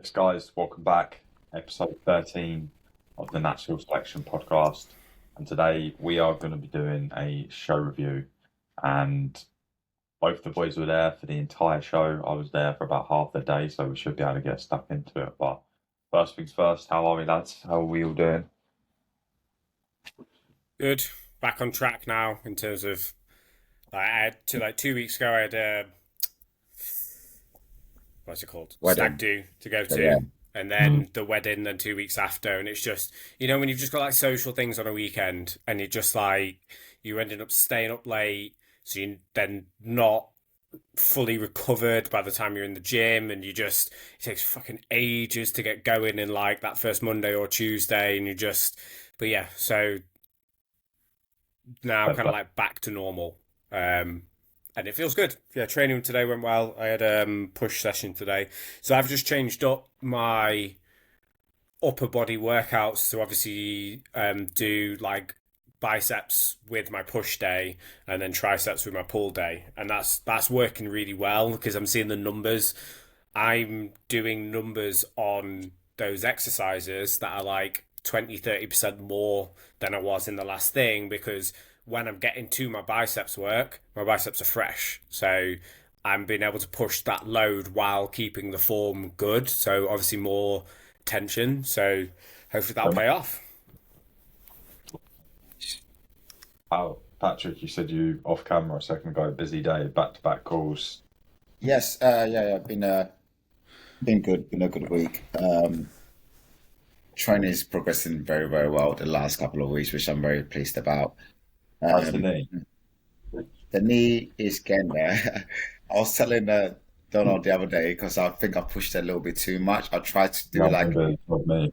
Yes, guys, welcome back. Episode 13 of the Natural Selection podcast. And today we are going to be doing a show review. And both the boys were there for the entire show. I was there for about half the day, so we should be able to get stuck into it. But first things first, how are we, lads? How are we all doing? Good. Back on track now in terms of I had 2 weeks ago I had what's it called? Stag Wedding. do to go So, yeah. to, and then the wedding, then 2 weeks after, and it's just when you've just got like social things on a weekend, and you're just like you're ending up staying up late, so you then not fully recovered by the time you're in the gym, and it takes fucking ages to get going in like that first Monday or Tuesday, and but yeah, so now kind of like back to normal. And it feels good. Yeah, training today went well. I had a push session today. So I've just changed up my upper body workouts to obviously do like biceps with my push day and then triceps with my pull day. And that's working really well because I'm seeing the numbers. I'm doing numbers on those exercises that are like 20-30% more than I was in the last thing because when I'm getting to my biceps work, my biceps are fresh. So I'm being able to push that load while keeping the form good. So obviously more tension. So hopefully that'll pay off. How, Patrick, you said you off camera a second ago, busy day, back-to-back calls. Yes, yeah, been good, been a good week. Training is progressing very, very well the last couple of weeks, which I'm very pleased about. How's the Um, knee? the knee is getting there. I was telling Donald the other day because I think I pushed it a little bit too much. I tried to Yeah, do I like remember with me.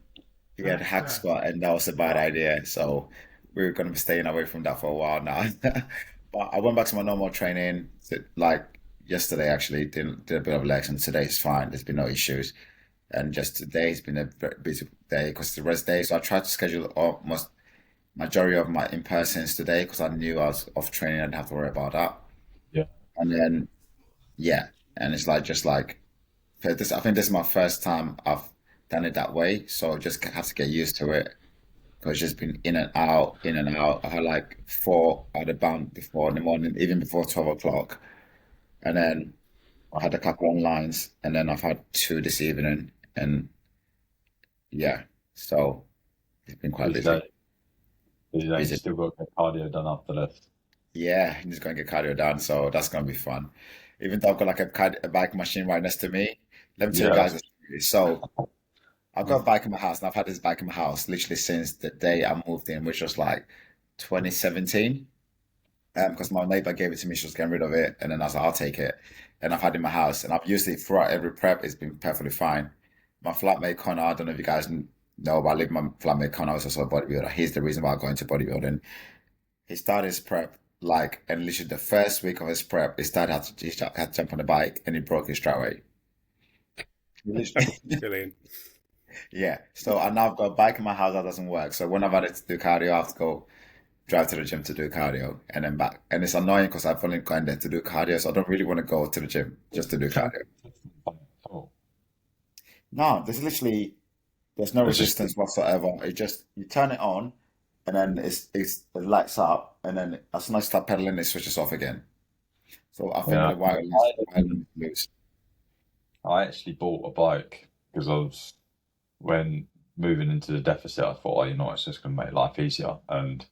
the hack squat, and that was a bad idea. So we're going to be staying away from that for a while now. But I went back to my normal training, like yesterday actually, did a bit of legs, and today is fine. There's been no issues. And just today's been a very busy day because it's the rest day. So I tried to schedule almost majority of my in-persons today because I knew I was off training. I didn't have to worry about that. Yeah. And then yeah, and it's like just like for this. I think this is my first time I've done it that way. So I just have to get used to it because it's just been in and out, in and out. I had like four out of bound before in the morning, even before 12 o'clock, and then I had a couple on lines, and then I've had two this evening, and yeah, so it's been quite Busy busy. day. Busy day. You Busy. still got to get cardio done after this. Yeah, I'm just gonna get cardio done, so that's gonna be fun. Even though I've got like a bike machine right next to me. Let me tell you Yeah. guys a story. So I've got a bike in my house, and I've had this bike in my house literally since the day I moved in, which was like 2017. Because my neighbor gave it to me, she was getting rid of it, and then I was like, I'll take it. And I've had it in my house, and I've used it throughout every prep. It's been perfectly fine. My flatmate Connor, I don't know if you guys know, but I live with my flatmate Connor is also a bodybuilder. He's the reason why I got into bodybuilding. He started his prep like, and literally the first week of his prep, he had to jump on the bike, and he broke it straight away. Literally. Brilliant. Yeah. So I now I've got a bike in my house that doesn't work. So when I've had it to do cardio, I have to go drive to the gym to do cardio and then back. And it's annoying because I've only gone there to do cardio, so I don't really want to go to the gym just to do cardio. Oh, No, there's no it's just resistance whatsoever. It just you turn it on, and then it lights up, and then as soon as I start pedaling, it switches off again. So I think yeah. the wireless loose. I actually bought a bike because I was when moving into the deficit. I thought, oh, it's just going to make life easier. And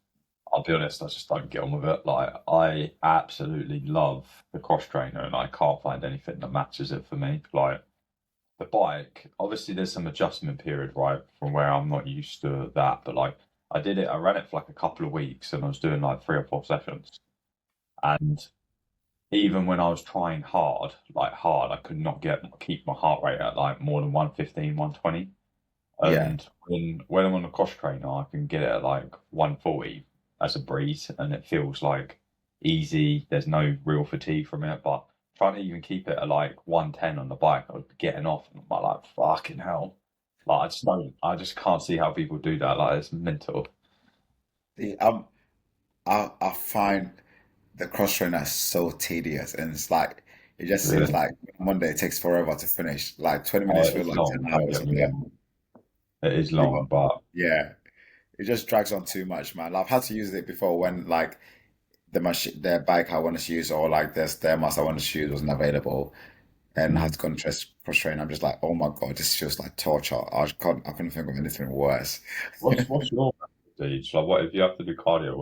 I'll be honest, I just don't get on with it. Like, I absolutely love the cross trainer, and I can't find anything that matches it for me. Like, the bike, obviously, there's some adjustment period, right, from where I'm not used to that. But like, I ran it for like a couple of weeks, and I was doing like 3 or 4 sessions. And even when I was trying hard, like hard, I could not keep my heart rate at like more than 115, 120. Yeah. And when I'm on a cross trainer, I can get it at like 140 as a breeze, and it feels like easy. There's no real fatigue from it. But trying to even keep it at like 110 on the bike, I would be getting off, and I'm like, fucking hell. Like, I just can't see how people do that. Like, it's mental. The, I find the cross trainer so tedious, and it's like It just seems Really? like Monday it takes forever to finish. Like 20 Oh, minutes it feel is like 10 long. Don't hours get me sometimes. wrong. It is Yeah, but long, but yeah, it just drags on too much, man. I've had to use it before when like the bike I wanted to use or like the stairmaster I wanted to use wasn't available, and I had mm. to go and cross train. I'm just like, oh my God, this feels like torture. I couldn't think of anything worse. What's your stage? Like, what if you have to do cardio?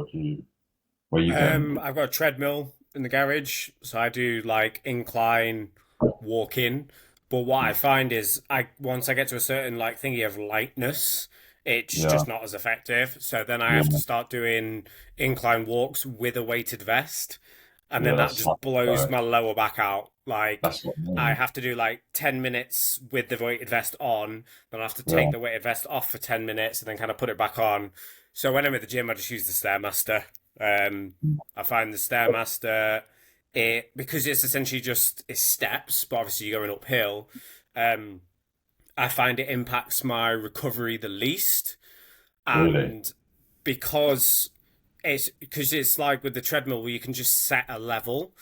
What are you doing? I've got a treadmill in the garage, so I do like incline walking. But what I find is, I once I get to a certain like thingy of lightness, it's Yeah, just not as effective. So then I have to yeah, start doing incline walks with a weighted vest, and then yeah. that just blows my lower back out. Like That's what I I mean. have to do like 10 minutes with the weighted vest on, then I have to take Yeah, the weighted vest off for 10 minutes, and then kind of put it back on. So when I'm at the gym, I just use the stairmaster. Um, I find the Stairmaster, because it's essentially just it's steps, but obviously you're going uphill. Um, I find it impacts my recovery the least, really. and because it's like with the treadmill where you can just set a level.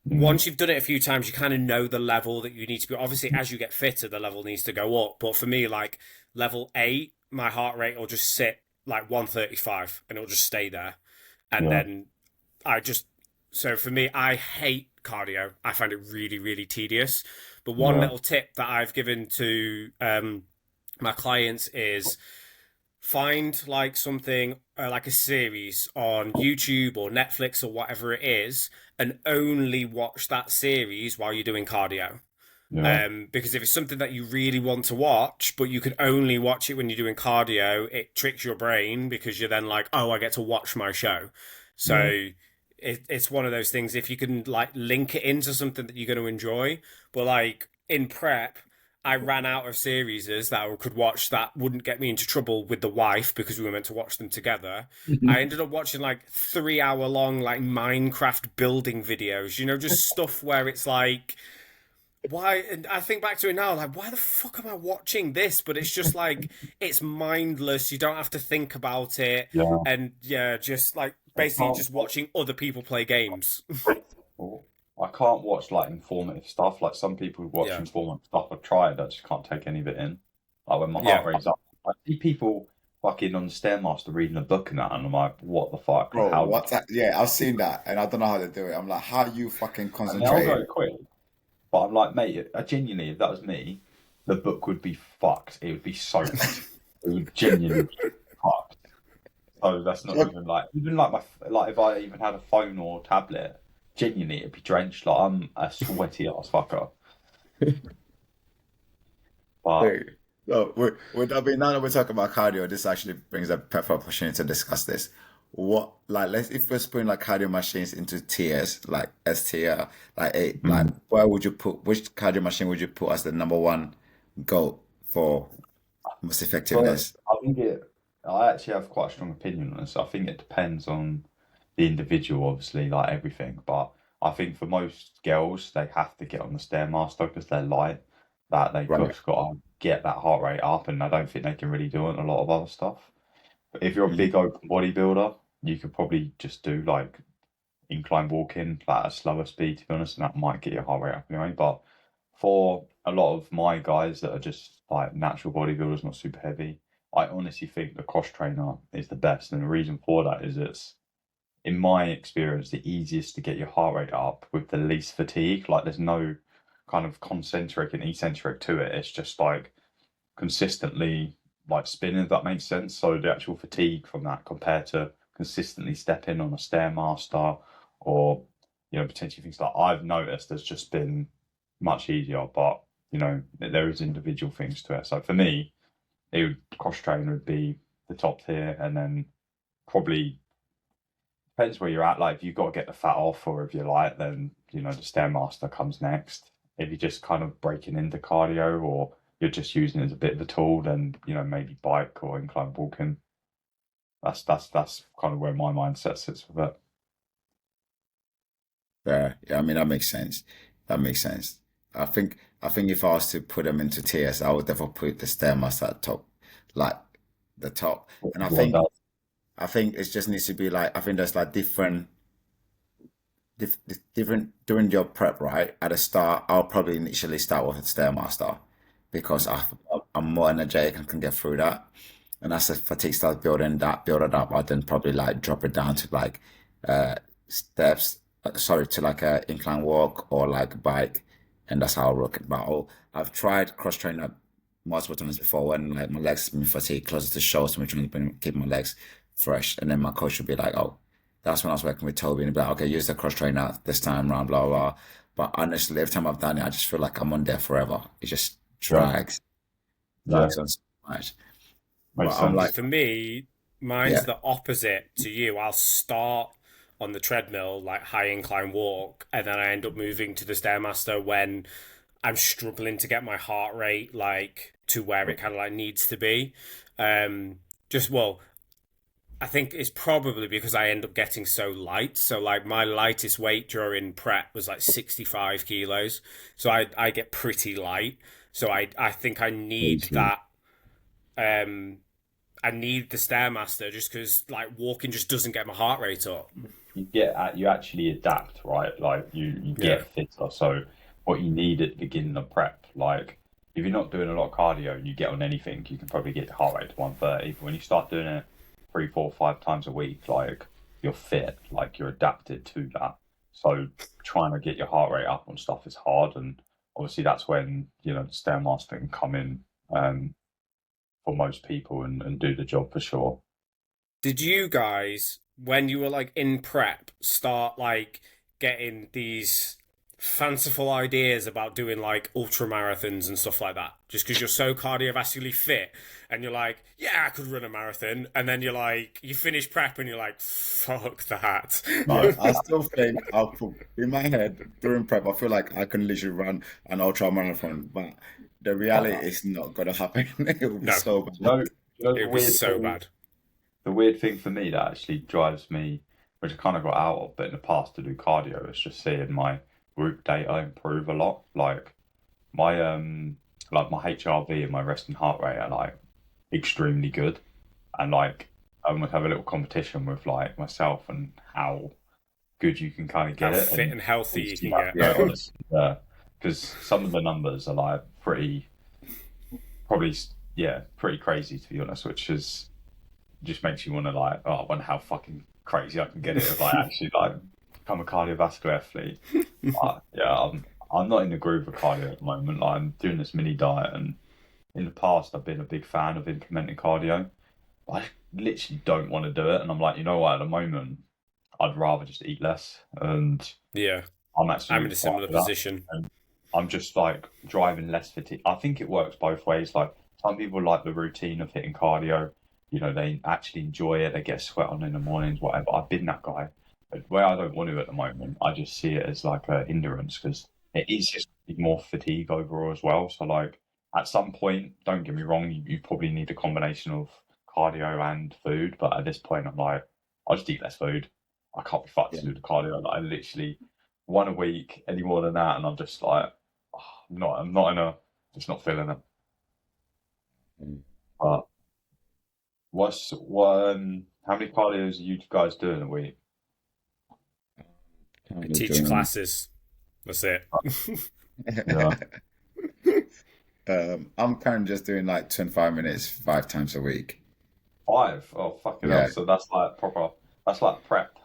Mm, Once you've done it a few times, you kind of know the level that you need to be. Obviously, as you get fitter, the level needs to go up. But for me, like level 8, my heart rate will just sit like 135, and it'll just stay there. And yeah, then I just so for me, I hate cardio. I find it really, really tedious. But one yeah, little tip that I've given to my clients is find like something like a series on YouTube or Netflix or whatever it is, and only watch that series while you're doing cardio. yeah, Because if it's something that you really want to watch, but you can only watch it when you're doing cardio, it tricks your brain because you're then like, oh, I get to watch my show. yeah. So it's one of those things. If you can like link it into something that you're going to enjoy, but like in prep, I ran out of series that I could watch that wouldn't get me into trouble with the wife because we were meant to watch them together. I ended up watching like 3 hour long like Minecraft building videos, just stuff where it's like why, and I think back to it now, like, why the fuck am I watching this? But it's just like, it's mindless. You don't have to think about it. Yeah. And yeah, just like I basically can't just watching other people play games. I can't watch like informative stuff. Like some people who watch Yeah. informative stuff. I've tried. I just can't take any of it in. Like when my Yeah. heart rate's up, I see people fucking on the Stairmaster reading a book and that, and I'm like, what the fuck? Bro, How? Yeah, I've seen that and I don't know how to do it. I'm like, how you fucking I mean, I'll concentrate? go quick, but I'm like, mate, I genuinely, if that was me, the book would be fucked. It would be soaked. It would genuinely be fucked. So that's not So, even like if I even had a phone or tablet, genuinely it'd be drenched. Like I'm a sweaty ass fucker. But hey, so would that be now that we're talking about cardio, this actually brings a perfect opportunity to discuss this. What like let's if we're putting like cardio machines into tiers, like S tier, like eight, like mm, where would you put which cardio machine would you put as the number one goal for most but effectiveness? I think I actually have quite a strong opinion on this. I think it depends on the individual, obviously, like everything. But I think for most girls, they have to get on the Stairmaster because they're light. That they Right. just got to get that heart rate up, and I don't think they can really do it on a lot of other stuff. But if you're a Mhm. big open bodybuilder, you could probably just do like incline walking at a slower speed, to be honest, and that might get your heart rate up anyway. But for a lot of my guys that are just like natural bodybuilders, not super heavy, I honestly think the cross trainer is the best. And the reason for that is it's, in my experience, the easiest to get your heart rate up with the least fatigue. Like there's no kind of concentric and eccentric to it. It's just like consistently like spinning, if that makes sense. So the actual fatigue from that compared to consistently stepping on a stairmaster or potentially things like I've noticed has just been much easier. But there is individual things to it. So for me, cross train would be the top tier, and then probably depends where you're at. Like if you've got to get the fat off, or if you're light, then the stairmaster comes next. If you're just kind of breaking into cardio, or you're just using it as a bit of a tool, then maybe bike or incline walking. That's kind of where my mindset sits with it. Yeah, yeah, I mean that makes sense. That makes sense. I think if I was to put them into tiers, I would definitely put the Stairmaster at top, like the top. And What does? I think it just needs to be like I think there's like different during your prep, right? At the start, I'll probably initially start with a Stairmaster because I'm more energetic and can get through that. And as the fatigue starts build it up, I then probably like drop it down to like steps, sorry, to like a incline walk or like bike, and that's how I rock it. But I've tried cross training multiple times before when like my legs been fatigued closer to shoulders, so I'm trying to keep my legs fresh, and then my coach would be like, "Oh, that's when I was working with Toby, and he'd be like, okay, use the cross trainer this time around, blah blah." But honestly, every time I've done it, I just feel like I'm on there forever. It just Yeah, drags, yeah, drags on so much. But makes I'm See, like, sense. for me, mine's yeah, the opposite to you. I'll start on the treadmill, like high incline walk, and then I end up moving to the Stairmaster when I'm struggling to get my heart rate like to where it kind of like needs to be. Just well, I think it's probably because I end up getting so light. So like my lightest weight during prep was like 65 kilos. So I get pretty light. So I think I need crazy. that um I need the Stairmaster just because like walking just doesn't get my heart rate up. You actually adapt, right? Like you Yeah. get fitter. So what you need at the beginning of prep, like if you're not doing a lot of cardio and you get on anything, you can probably get your heart rate to 130. But when you start doing it 3, 4, 5 times a week, like you're fit, like you're adapted to that. So trying to get your heart rate up on stuff is hard, and obviously that's when the Stairmaster can come in um, for most people and do the job for sure. Did you guys, when you were like in prep, start like getting these fanciful ideas about doing like ultra marathons and stuff like that? Just because you're so cardiovascularly fit and you're like, yeah, I could run a marathon. And then you're like, you finish prep and you're like, fuck that. Yeah, I still think I'll put in my head during prep. I feel like I can literally run an ultra marathon, but the reality Uh, is not gonna happen. It will be No, so you know, bad. it the would be weird so thing. bad. The weird thing for me that actually drives me, which I kind of got out of, but in the past to do cardio, is just seeing my group data improve a lot. My my HRV and my resting heart rate are like extremely good, and like I almost have a little competition with like myself and how good you can kind of How get it, fit and and healthy you honestly, can get. yeah, honestly, yeah, because some of the numbers are like probably pretty crazy to be honest, which is just makes you want to like, oh, I wonder how fucking crazy I can get it if I actually like become a cardiovascular athlete. Yeah, I'm not in the groove of cardio at the moment. Like, I'm doing this mini diet, and in the past I've been a big fan of implementing cardio. I literally don't want to do it, and I'm like, you know what? At the moment, I'd rather just eat less, and Yeah, I'm I'm in absolutely a fine similar with that. position. And I'm just like driving less fatigue. I think it works both ways. Like some people like the routine of hitting cardio. They actually enjoy it. They get sweat on in the mornings, whatever. I've been that guy. But where I don't want to at the moment, I just see it as like a hindrance because it is just more fatigue overall as well. So like at some point, don't get me wrong, you probably need a combination of cardio and food. But at this point, I'm like, I'll just eat less food. I can't be fucked Yeah. to do the cardio. Like, I literally one a week, any more than that, and I'm just like, oh, I'm not in a, just not feeling it. Mm. But how many cardios are you guys doing a week? I Currently teach doing classes. That's it. Yeah, I'm currently just doing like 25 minutes 5 times a week. 5. Oh fucking hell! Yeah, So that's like proper. That's like prep.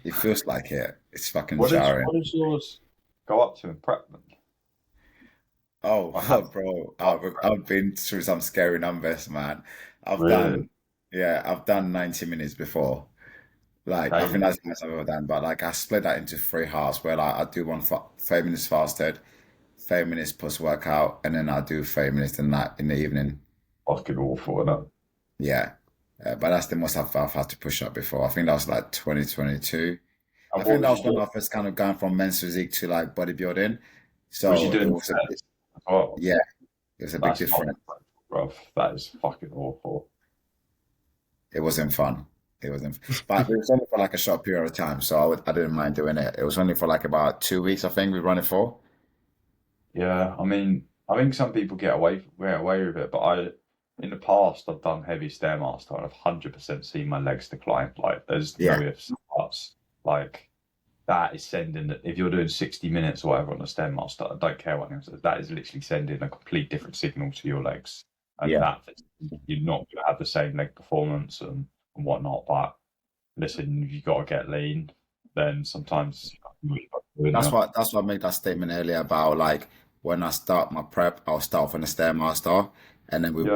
it feels like it. It's fucking What is jarring. what does yours go up to in prep? Then? Oh, Or have bro, up prep? I've been through some scary numbers, man. I've Really? done, yeah, I've done 90 minutes before. Like, I think Daily? that's the most I've ever done. But like, I split that into 3 halves where like I do one for 30 minutes fasted, 30 minutes post workout, and then I do 30 minutes in the evening. Fucking awful, isn't it? Yeah. But that's the most I've had to push up before. I think that was like 2022. I And what think that was you was when doing? I first kind of gone from men's physique to like bodybuilding. Was you So it doing was a bit, sets as well? yeah, it was a big That's not difference. rough. That is fucking awful. It wasn't fun. It wasn't, but it was only for like a short period of time. So I didn't mind doing it. It was only for like about 2 weeks, I think we run it for. Yeah, I mean, I think some people get away with it, but in the past, I've done heavy stairmaster and I've 100% seen my legs decline. Like, there's no Yeah. ifs, or buts. Like, that is sending, if you're doing 60 minutes or whatever on a Stairmaster, I don't care what anyone says, that is literally sending a complete different signal to your legs. And Yeah. that you're not going to have the same leg performance and whatnot. But listen, if you got to get lean, then sometimes That's why I made that statement earlier about like when I start my prep, I'll start off on the Stairmaster, and then yeah.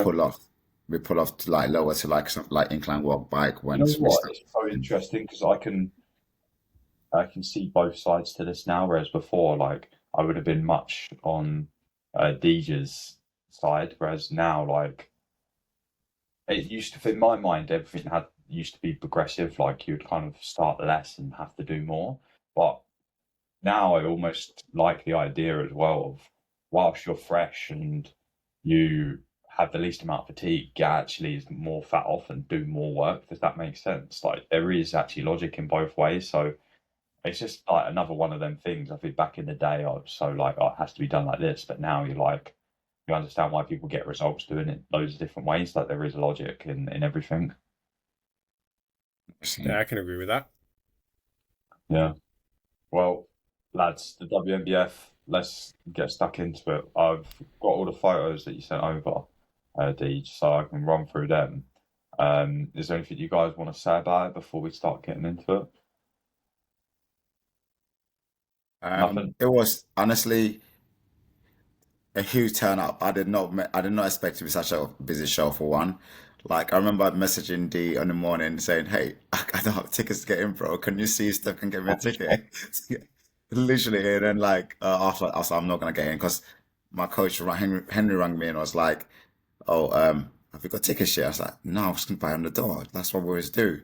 we pull off to like lower to like some like incline walk bike You when know we what? start. It's so interesting because I can see both sides to this now, whereas before, like I would have been much on Deeja's side, whereas now, like it used to, in my mind, everything used to be progressive. Like you'd kind of start less and have to do more, but now I almost like the idea as well of whilst you're fresh and you have the least amount of fatigue, get actually more fat off and do more work. Does that make sense? Like there is actually logic in both ways. So it's just like another one of them things. I think back in the day, I was so like, oh, it has to be done like this. But now you're like, you understand why people get results doing it loads of different ways. Like there is logic in everything. Yeah, I can agree with that. Yeah. Well, lads, the WNBF, let's get stuck into it. I've got all the photos that you sent over, Deej, so I can run through them. Is there anything you guys want to say about it before we start getting into it? Nothing? It was honestly a huge turn up. I did not expect it to be such a busy show for one. Like I remember messaging D in the morning saying, "Hey, I don't have tickets to get in, bro. Can you see if Steph can get me a ticket?" Literally, and then like after I was like, I'm not gonna get in because my coach Henry rang me and was like, "Oh, have you got tickets yet?" I was like, "No, I'm just gonna buy on the door. That's what we always do."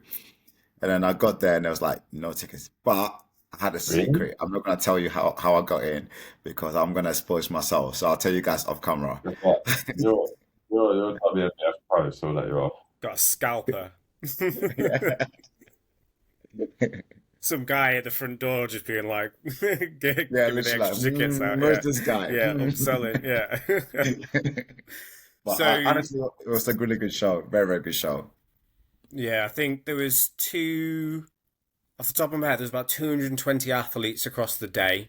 And then I got there and there was like no tickets, but I had a Really? secret. I'm not gonna tell you how I got in because I'm gonna expose myself. So I'll tell you guys off camera. Guess what? You're, you're a WNBF pro, so I'll let you off. Got a scalper. Yeah. Some guy at the front door just being like, give Yeah, me the literally like, extra tickets out. where's Yeah. this guy? Yeah, I'm selling. Yeah. But So, honestly, it was a really good show. Very, very good show. yeah, I think there was off the top of my head, there's about 220 athletes across the day.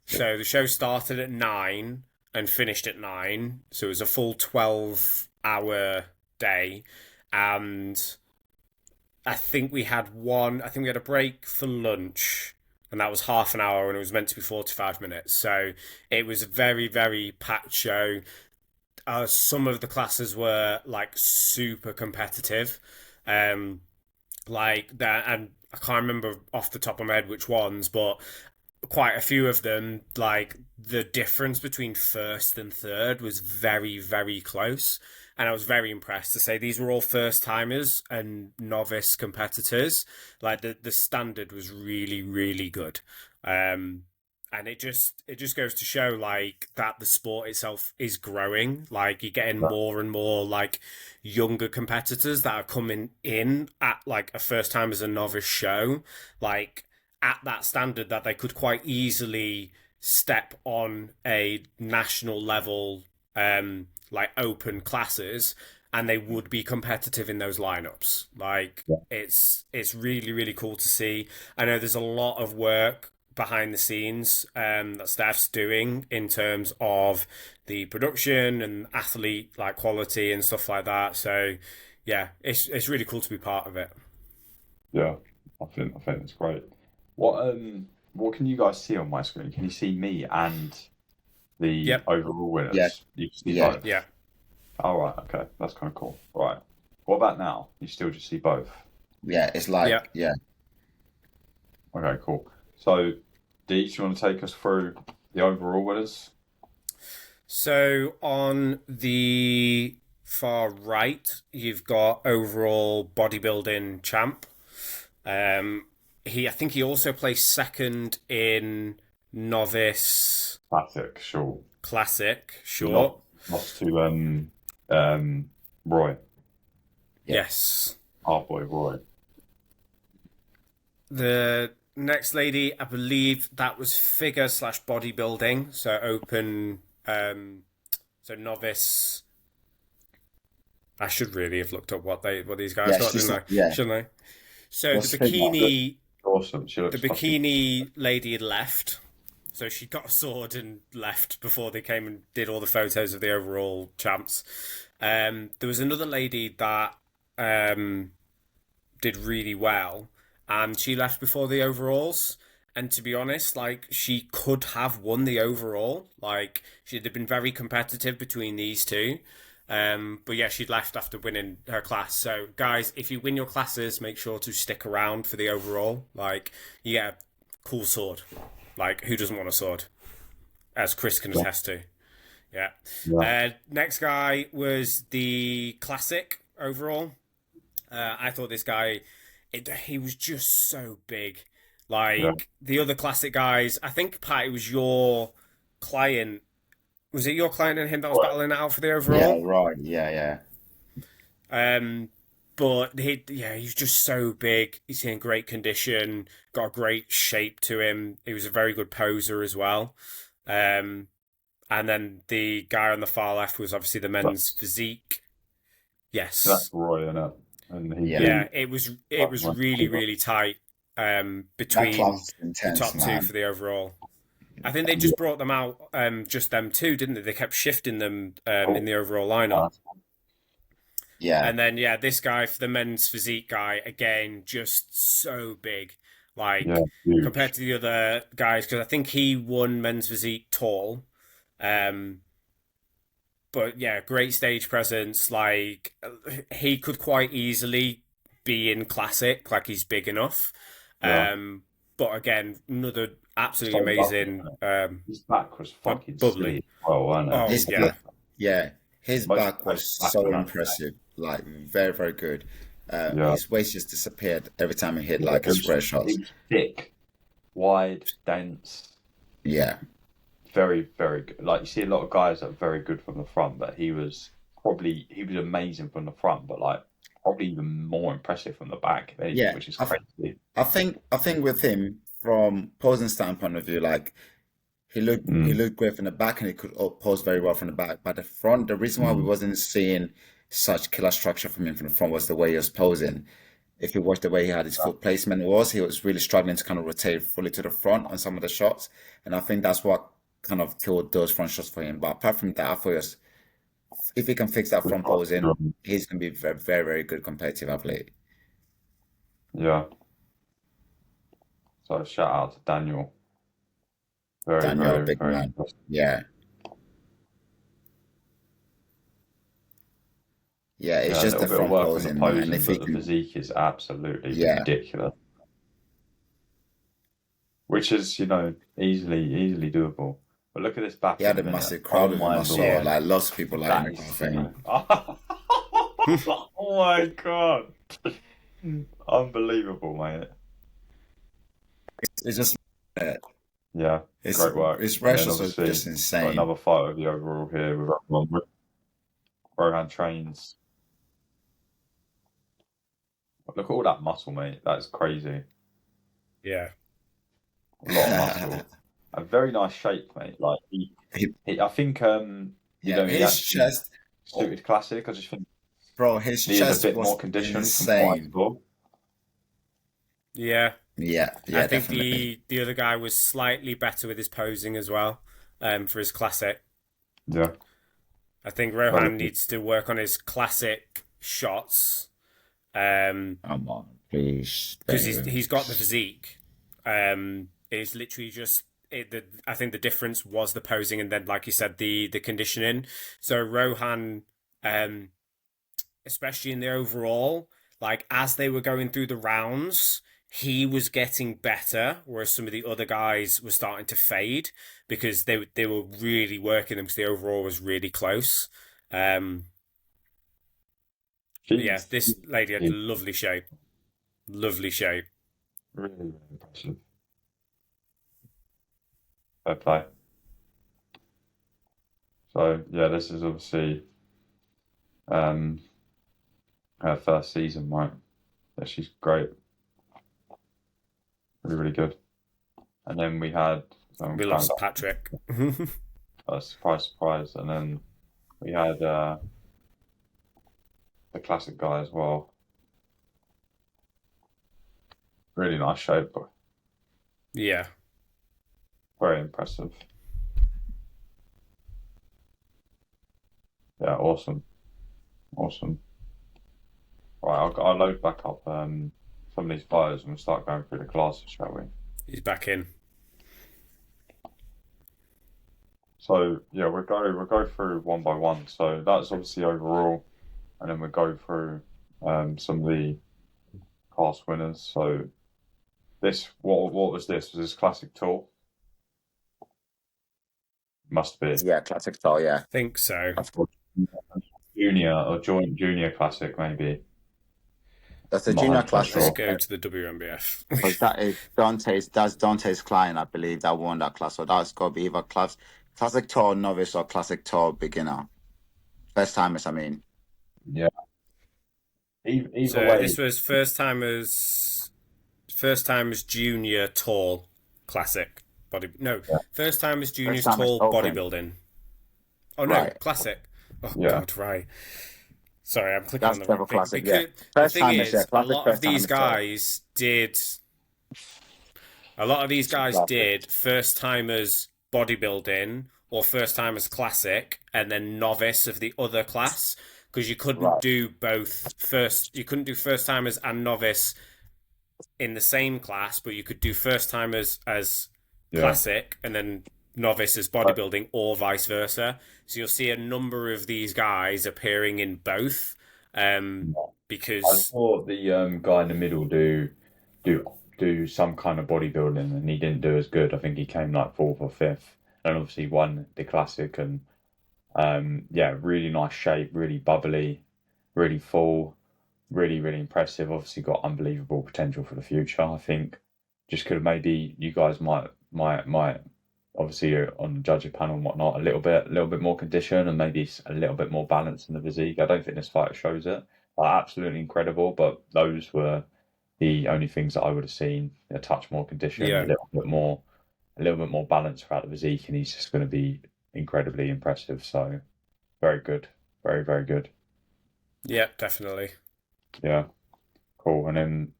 So the show started at 9 and finished at 9. So it was a full 12-hour day. And I think we had a break for lunch, and that was half an hour, and it was meant to be 45 minutes. So it was a very, very packed show. Some of the classes were like super competitive, like that, and I can't remember off the top of my head which ones, but quite a few of them, like the difference between first and third was very, very close. And I was very impressed to say these were all first timers and novice competitors. Like the standard was really, really good. And it just goes to show like that the sport itself is growing. Like you're getting more and more like younger competitors that are coming in at like a first time as a novice show, like at that standard that they could quite easily step on a national level, like open classes, and they would be competitive in those lineups. Like it's really, really cool to see. I know there's a lot of work behind the scenes that Steph's doing in terms of the production and athlete like quality and stuff like that. So yeah, it's really cool to be part of it. Yeah, I think that's great. What can you guys see on my screen? Can you see me and the Yep. overall winners? Yeah. You can see Yeah. both. Yeah. All right. Okay, that's kind of cool. Right. What about now? You still just see both? Yeah, it's like, Yeah. yeah. Okay, cool. So, Dee, do you want to take us through the overall winners? So on the far right, you've got overall bodybuilding champ. I think he also placed second in novice Classic, sure. classic, sure. Lost to Roy, Yes. our boy Roy. The next lady, I believe that was figure slash bodybuilding, so open, so novice. I should really have looked up what these guys Yeah, got, she's didn't I? yeah. Shouldn't I? So What's the figure? bikini, awesome. She The looks fucking. bikini lady had left, so she got a sword and left before they came and did all the photos of the overall champs. There was another lady that did really well, and she left before the overalls. And to be honest, like she could have won the overall. Like she'd have been very competitive between these two. But yeah, she'd left after winning her class. So guys, if you win your classes, make sure to stick around for the overall. Like you get a cool sword. Like who doesn't want a sword? As Kris can attest to. Yeah. Yeah. Next guy was the classic overall. I thought this guy, he was just so big. Yeah. Like the other classic guys, I think Pat, it was your client. Was it your client and him that was battling it out for the Yeah, overall? right. Yeah. But he's just so big. He's in great condition, got a great shape to him. He was a very good poser as well. And then the guy on the far left was obviously the men's physique. Yes. That's Roy, innit? And he Yeah, it was really, really tight That between class is the intense, top two man. for the overall. I think they just brought them out, just them two, didn't they? They kept shifting them in the overall lineup. Yeah. And then, yeah, this guy for the men's physique guy, again, just so big. Like, Yeah, huge. compared to the other guys, because I think he won men's physique tall. But yeah, great stage presence. Like, he could quite easily be in classic, like he's big enough. Yeah. But again, another absolutely So amazing, His back was fucking bubbly. sweet. Oh, wasn't it? Oh, His yeah. back, yeah, his Most back was back so on that. impressive. Like very, very good. Yeah. His waist just disappeared every time he hit like a square shot. He was thick, wide, dense, Yeah, very, very good. Like you see a lot of guys that are very good from the front, but he was amazing from the front, but like probably even more impressive from the back, if anything, yeah. which is I, crazy. I think with him from posing standpoint of view, like he looked great from the back and he could pose very well from the back. But the front, the reason why we wasn't seeing such killer structure from him from the front was the way he was posing. If you watch the way he had his foot placement he was really struggling to kind of rotate fully to the front on some of the shots. And I think that's what kind of killed those front shots for him. But apart from that, I thought if he can fix that front posing, he's going to be a very, very, very good competitive athlete. Yeah. So shout out to Daniel. Very, Daniel, very, big very man. impressive. Yeah. Yeah, it's Yeah, a just little the bit of front work on the posing, man. And posing, if he but the can, physique is absolutely yeah, ridiculous. Which is, easily doable. But look at this back he in had a a minute. massive crowd Oh with him. my I saw lord. like lots of people That lining is up for him. Oh my god. Unbelievable, mate. It's just, uh, Yeah, it's great work. his And then wrestles are obviously just got insane. another fight of the overall here with Rohan trains. Look at all that muscle, mate. That is crazy. Yeah. A lot of muscle. A very nice shape, mate. Like I think Yeah, he his actually chest, suited classic. I just think bro, his he needed a chest bit was more condition from what I insane. saw. Yeah. Yeah, I think definitely. the other guy was slightly better with his posing as well, for his classic. Yeah. I think Very Rohan good. needs to work on his classic shots, because Come on, please. he's got the physique. It's literally just I think the difference was the posing and then, like you said, the conditioning. So Rohan, especially in the overall, like as they were going through the rounds, he was getting better, whereas some of the other guys were starting to fade because they were really working them because the overall was really close. But yeah, this lady had lovely shape. Lovely shape. Really, really impressive. Fair play. So yeah, this is obviously her first season, right? Yeah, she's great. Really, really good. And then we had We lost Patrick. surprise, surprise. And then we had the classic guy as well. really nice shape. Yeah. Very impressive. Yeah, awesome. Awesome. Right, I'll load back up some of these bios and we'll start going through the classes, shall we? He's back in. So yeah, we'll go through one by one. So that's obviously overall, and then we'll go through some of the class winners. So this, what was this? Was this classic tour? Must be. Yeah, classic style. Yeah, Think so. Junior or joint junior classic, maybe. that's a Not junior 100% classic. Let's sure. go to the WNBF. Because that is that's Dante's client, I believe, that won that class. So that's got to be either classic tall novice or classic tall beginner. First timers, I mean. Yeah. Either So way, this was first timers junior tall classic yeah. first timers juniors First timers tall open. bodybuilding. Oh no, Right. classic. Oh Yeah. god, right. Sorry, I'm clicking That's on the double wrong thing. classic. Because Yeah. the First thing timers, yeah. is, a Classic lot of first these timers tall. guys did. A lot of these guys Classic. did first timers bodybuilding or first timers classic, and then novice of the other class, because you couldn't Right. do both first. You couldn't do first timers and novice in the same class, but you could do first timers as Yeah. classic and then novice as bodybuilding, or vice versa. So you'll see a number of these guys appearing in both, I because saw the guy in the middle do some kind of bodybuilding, and he didn't do as good. I think he came like fourth or fifth, and obviously won the classic. And yeah, really nice shape, really bubbly, really full, really impressive. Obviously got unbelievable potential for the future. I think just could have maybe you guys might obviously on the judging panel and whatnot a little bit more condition and maybe a little bit more balance in the physique. I don't think this fight shows it. Absolutely incredible, but those were the only things that I would have seen. A touch more condition, Yeah. a little bit more balance throughout the physique, and he's just going to be incredibly impressive. So very good, very good. yeah, definitely. Yeah, cool. And then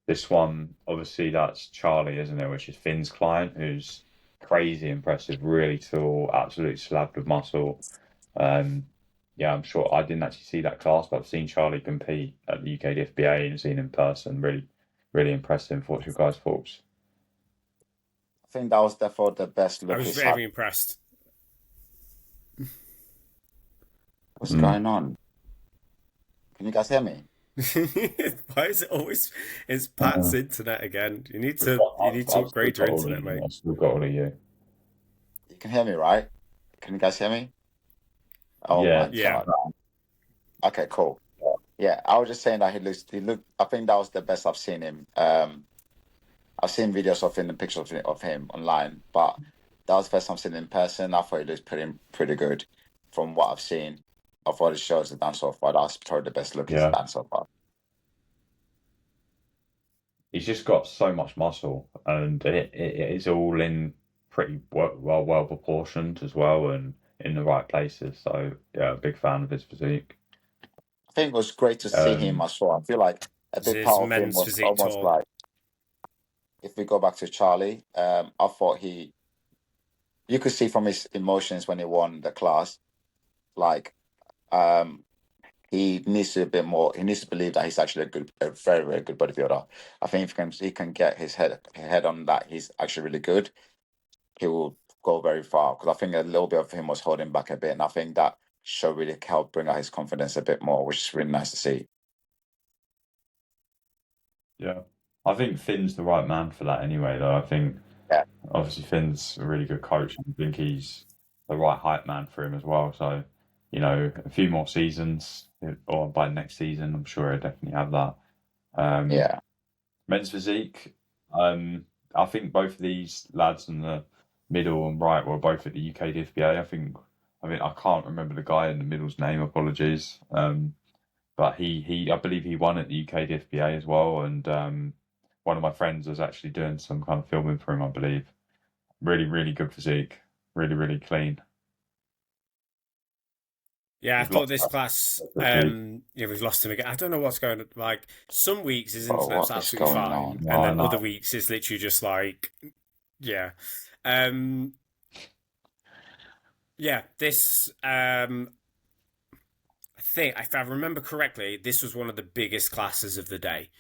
this one, obviously, that's Charlie, isn't it? Which is Finn's client, who's crazy impressive, really tall, absolutely slabbed with muscle. Yeah, I'm sure I didn't actually see that class, but I've seen Charlie compete at the UKDFBA and seen him in person. Really impressive. What's your guys' thoughts? I think that was therefore the best I look was he's very had. impressed. What's going on? Can you guys hear me? Why is it always? It's Pat's internet again. You need to I've upgrade your still got all internet, of you. mate. I've still got all of you. You can hear me, right? Can you guys hear me? Oh Yeah. my Yeah. God. Okay, cool. Yeah, I was just saying that he looked. I think that was the best I've seen him. I've seen videos of him and pictures of him online, but that was the first time I've seen him in person. I thought he looked pretty good from what I've seen of all the shows he's done so far. That's probably the best look he's Yeah. done so far. He's just got so much muscle, and it's all in pretty well proportioned as well, and in the right places. So yeah, big fan of his physique. I think it was great to see him as well. I feel like a This big is part of him men's was physique almost tour. like, if we go back to Charlie, I thought you could see from his emotions when he won the class, like he needs to be a bit more. He needs to believe that he's actually a very good bodybuilder. I think if he can get his head on that, he's actually really good. He will go very far, because I think a little bit of him was holding back a bit, and I think that show really helped bring out his confidence a bit more, which is really nice to see. Yeah, I think Finn's the right man for that anyway. Though I think Yeah. obviously Finn's a really good coach, and I think he's the right hype man for him as well. So you know, a few more seasons, or by next season, I'm sure he'll definitely have that. Yeah, Men's physique. I think both of these lads in the middle and right were both at the UKDFBA. I mean, I can't remember the guy in the middle's name. Apologies. But I believe he won at the UKDFBA as well. And one of my friends was actually doing some kind of filming for him. I believe. Really good physique. Really clean. Yeah, I We've thought lost this class, that. yeah, we've lost him again. I don't know what's going on. Like, some weeks his But internet's what is absolutely going fine, on? and No, then other no. weeks it's literally just like, yeah. Um, yeah, this, I think, if I remember correctly, this was one of the biggest classes of the day.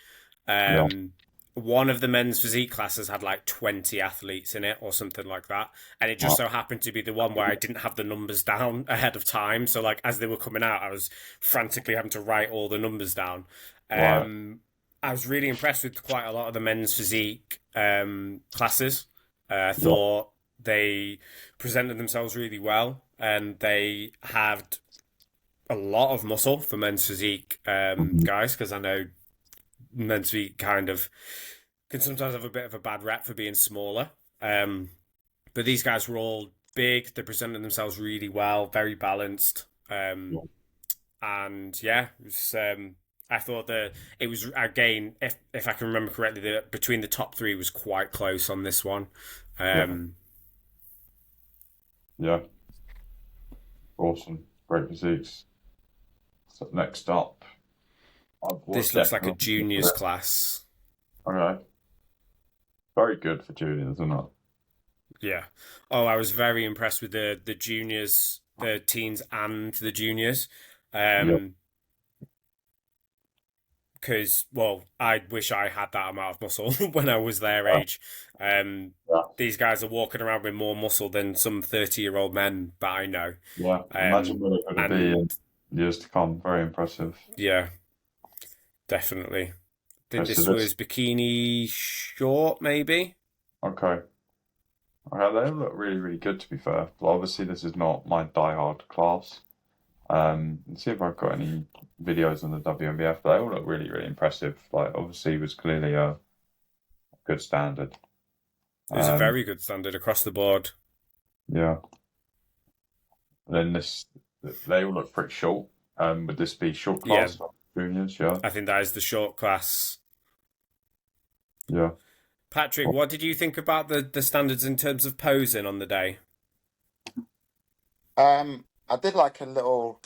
Yeah, Um, one of the men's physique classes had like 20 athletes in it or something like that. And it just right, so happened to be the one where I didn't have the numbers down ahead of time. So, like, as they were coming out, I was frantically having to write all the numbers down. right. I was really impressed with quite a lot of the men's physique classes. I Yeah, thought they presented themselves really well and they had a lot of muscle for men's physique mhm, guys, because I know men's physique kind of can sometimes have a bit of a bad rep for being smaller. But these guys were all big. They presented themselves really well, very balanced. yeah, And yeah, it was, I thought that it was again, if I can remember correctly, that between the top three was quite close on this one. yeah, Um, yeah. Awesome. Great physiques. So next up, what this looks depth? like a juniors class. Okay. Very good for juniors, isn't it? Yeah. Oh, I was very impressed with the juniors, the teens and the juniors. Yeah, Um, because well, I wish I had that amount of muscle when I was their yeah, age. Um, yeah. these guys are walking around with more muscle than some 30-year-old men that I know. Yeah. Imagine Um, what it would be and in years to come. Very impressive. yeah, definitely. I Okay, think so this this, was bikini short, maybe. okay. Okay, they look really, really good to be fair. But obviously, this is not my die-hard class. Let's see if I've got any videos on the WNBF. They all look really, really impressive. Like, obviously, it was clearly a good standard. It was a Um, very good standard across the board. yeah. Then they all look pretty short. Would this be short Yeah, class for juniors? Yeah, I think that is the short class. yeah. Patrick, what did you think about the standards in terms of posing on the day? I did like a little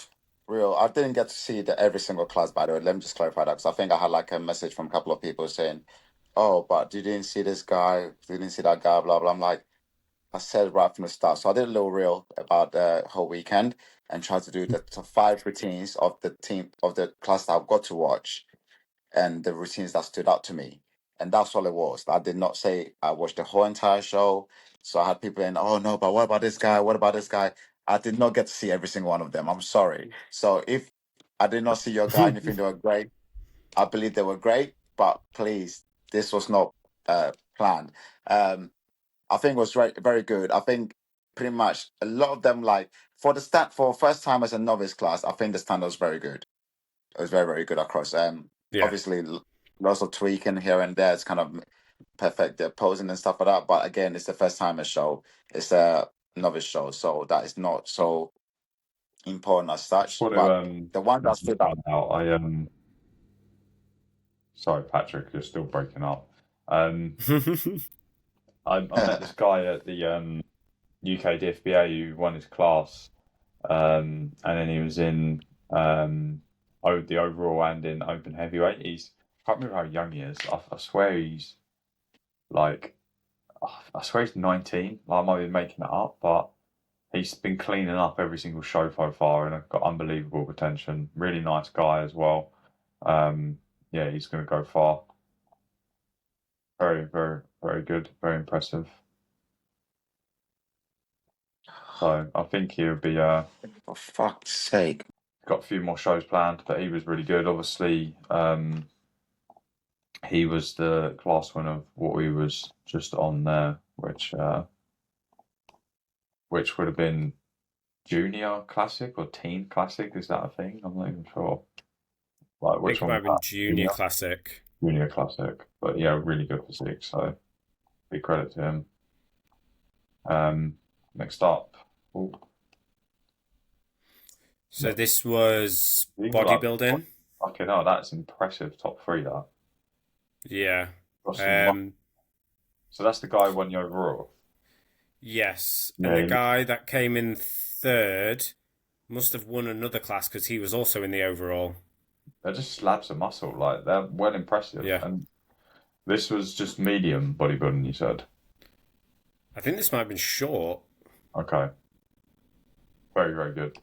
reel. I didn't get to see the every single class, by the way. Let me just clarify that because I think I had like a message from a couple of people saying, "Oh, but you didn't see this guy, you didn't see that guy, blah blah." I'm like, I said right from the start. So I did a little reel about the whole weekend and tried to do the top five routines of the team of the class that I've got to watch and the routines that stood out to me. And that's all it was. I did not say I watched the whole entire show. So I had people in, oh no, but what about this guy? What about this guy? I did not get to see every single one of them. I'm sorry. So if I did not see your guy and you think they were great, I believe they were great, but please, this was not planned. I think it was very good. I think pretty much a lot of them, like for first time as a novice class, I think the standard was very good. It was very, very good across. Yeah, Obviously, lots of tweaking here and there. It's kind of perfect the posing and stuff like that. But again, it's the first time a show. It's a novice show, so that is not so important as Just such. want to But the one that stood out, point out. Sorry, Patrick, you're still breaking up. Um, I met this guy at the UK DFBA who won his class, and then he was in the overall and in open heavyweight. I can't remember how young he is. I swear he's like I swear he's 19. Like, I might be making it up, but he's been cleaning up every single show so far and got unbelievable retention. Really nice guy as well. Um, yeah, he's going to go far. Very, very, very good. Very impressive. So I think he'll be for fuck's sake. got a few more shows planned, but he was really good. Obviously, he was the class winner of what we was just on there, which would have been junior classic or teen classic. Is that a thing? I'm not even sure. Like, I think which it one might was have been that? junior classic. Junior classic. But yeah, really good physique. So big credit to him. Next up, ooh, So this was these are like bodybuilding. okay, no, that's impressive. Top three, that. Yeah. Got some Um, So that's the guy who won the overall. yes. And Yeah, the guy that came in third must have won another class because he was also in the overall. They're just slabs of muscle. Like they're well impressive. Yeah. And this was just medium bodybuilding, you said. I think this might have been short. Okay. Very, very good.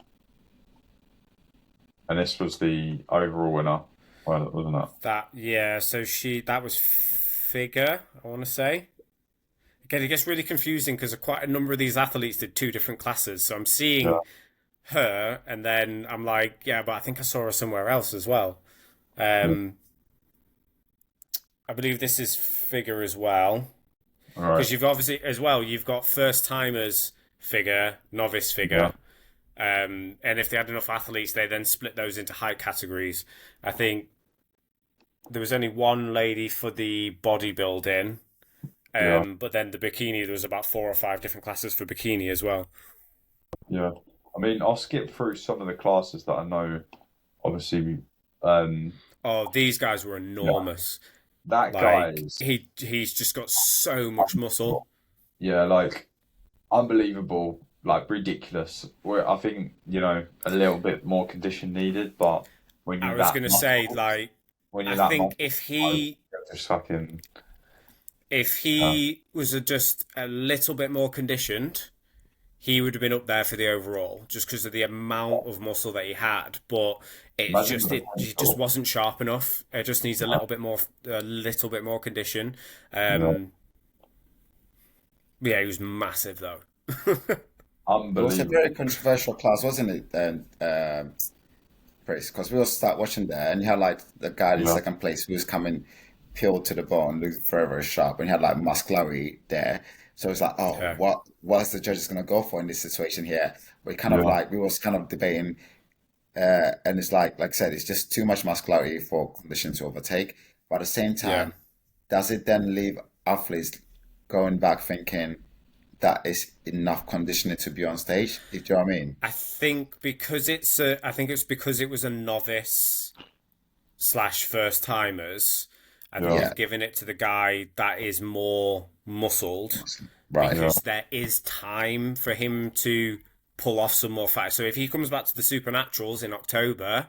And this was the overall winner, well, wasn't it? That was figure, I want to say. Again, it gets really confusing because quite a number of these athletes did two different classes. So I'm Yeah. seeing her, and then I'm like, yeah, but I think I saw her somewhere else as well. Yeah. I believe this is figure as well. All right. Because you've obviously, as well, you've got first timers figure, novice Yeah. figure. And if they had enough athletes, they then split those into height categories. I think there was only one lady for the bodybuilding, Yeah. but then the bikini, there was about 4 or 5 different classes for bikini as well. Yeah. I mean, I'll skip through some of the classes that I know. Obviously, um, Oh, these guys were yeah, enormous. that guy Like is he's just got so much muscle. yeah, like unbelievable, like ridiculous. Where I think, a little bit more condition needed, but when I you're was that gonna say, muscle, like, when you're I that think muscle, like, you're just fucking if yeah, he was just a little bit more conditioned, he would have been up there for the overall, just because of the amount of muscle that he had. But imagine the he just potential. wasn't sharp enough. It just needs a little bit more condition. Yeah, Um, yeah, he was massive though. It was a unbelievable. very controversial class, wasn't it? Then, Chris, because we all start watching there, and you had like the guy in Yeah, second place who was coming peeled to the bone, looked very, very sharp, and you had like muscularity there. So it's like, oh, Yeah, what's the judges gonna go for in this situation here? yeah, We was kind of debating, and it's like I said, it's just too much muscularity for condition to overtake. But at the same yeah. time, does it then leave athletes going back thinking that is enough conditioning to be on stage? If you know what I mean? I think it's because it was a novice slash first timers. I think yeah, Yeah, they've given it to the guy that is more muscled right. yeah, because there is time for him to pull off some more fat. So if he comes back to the Supernaturals in October,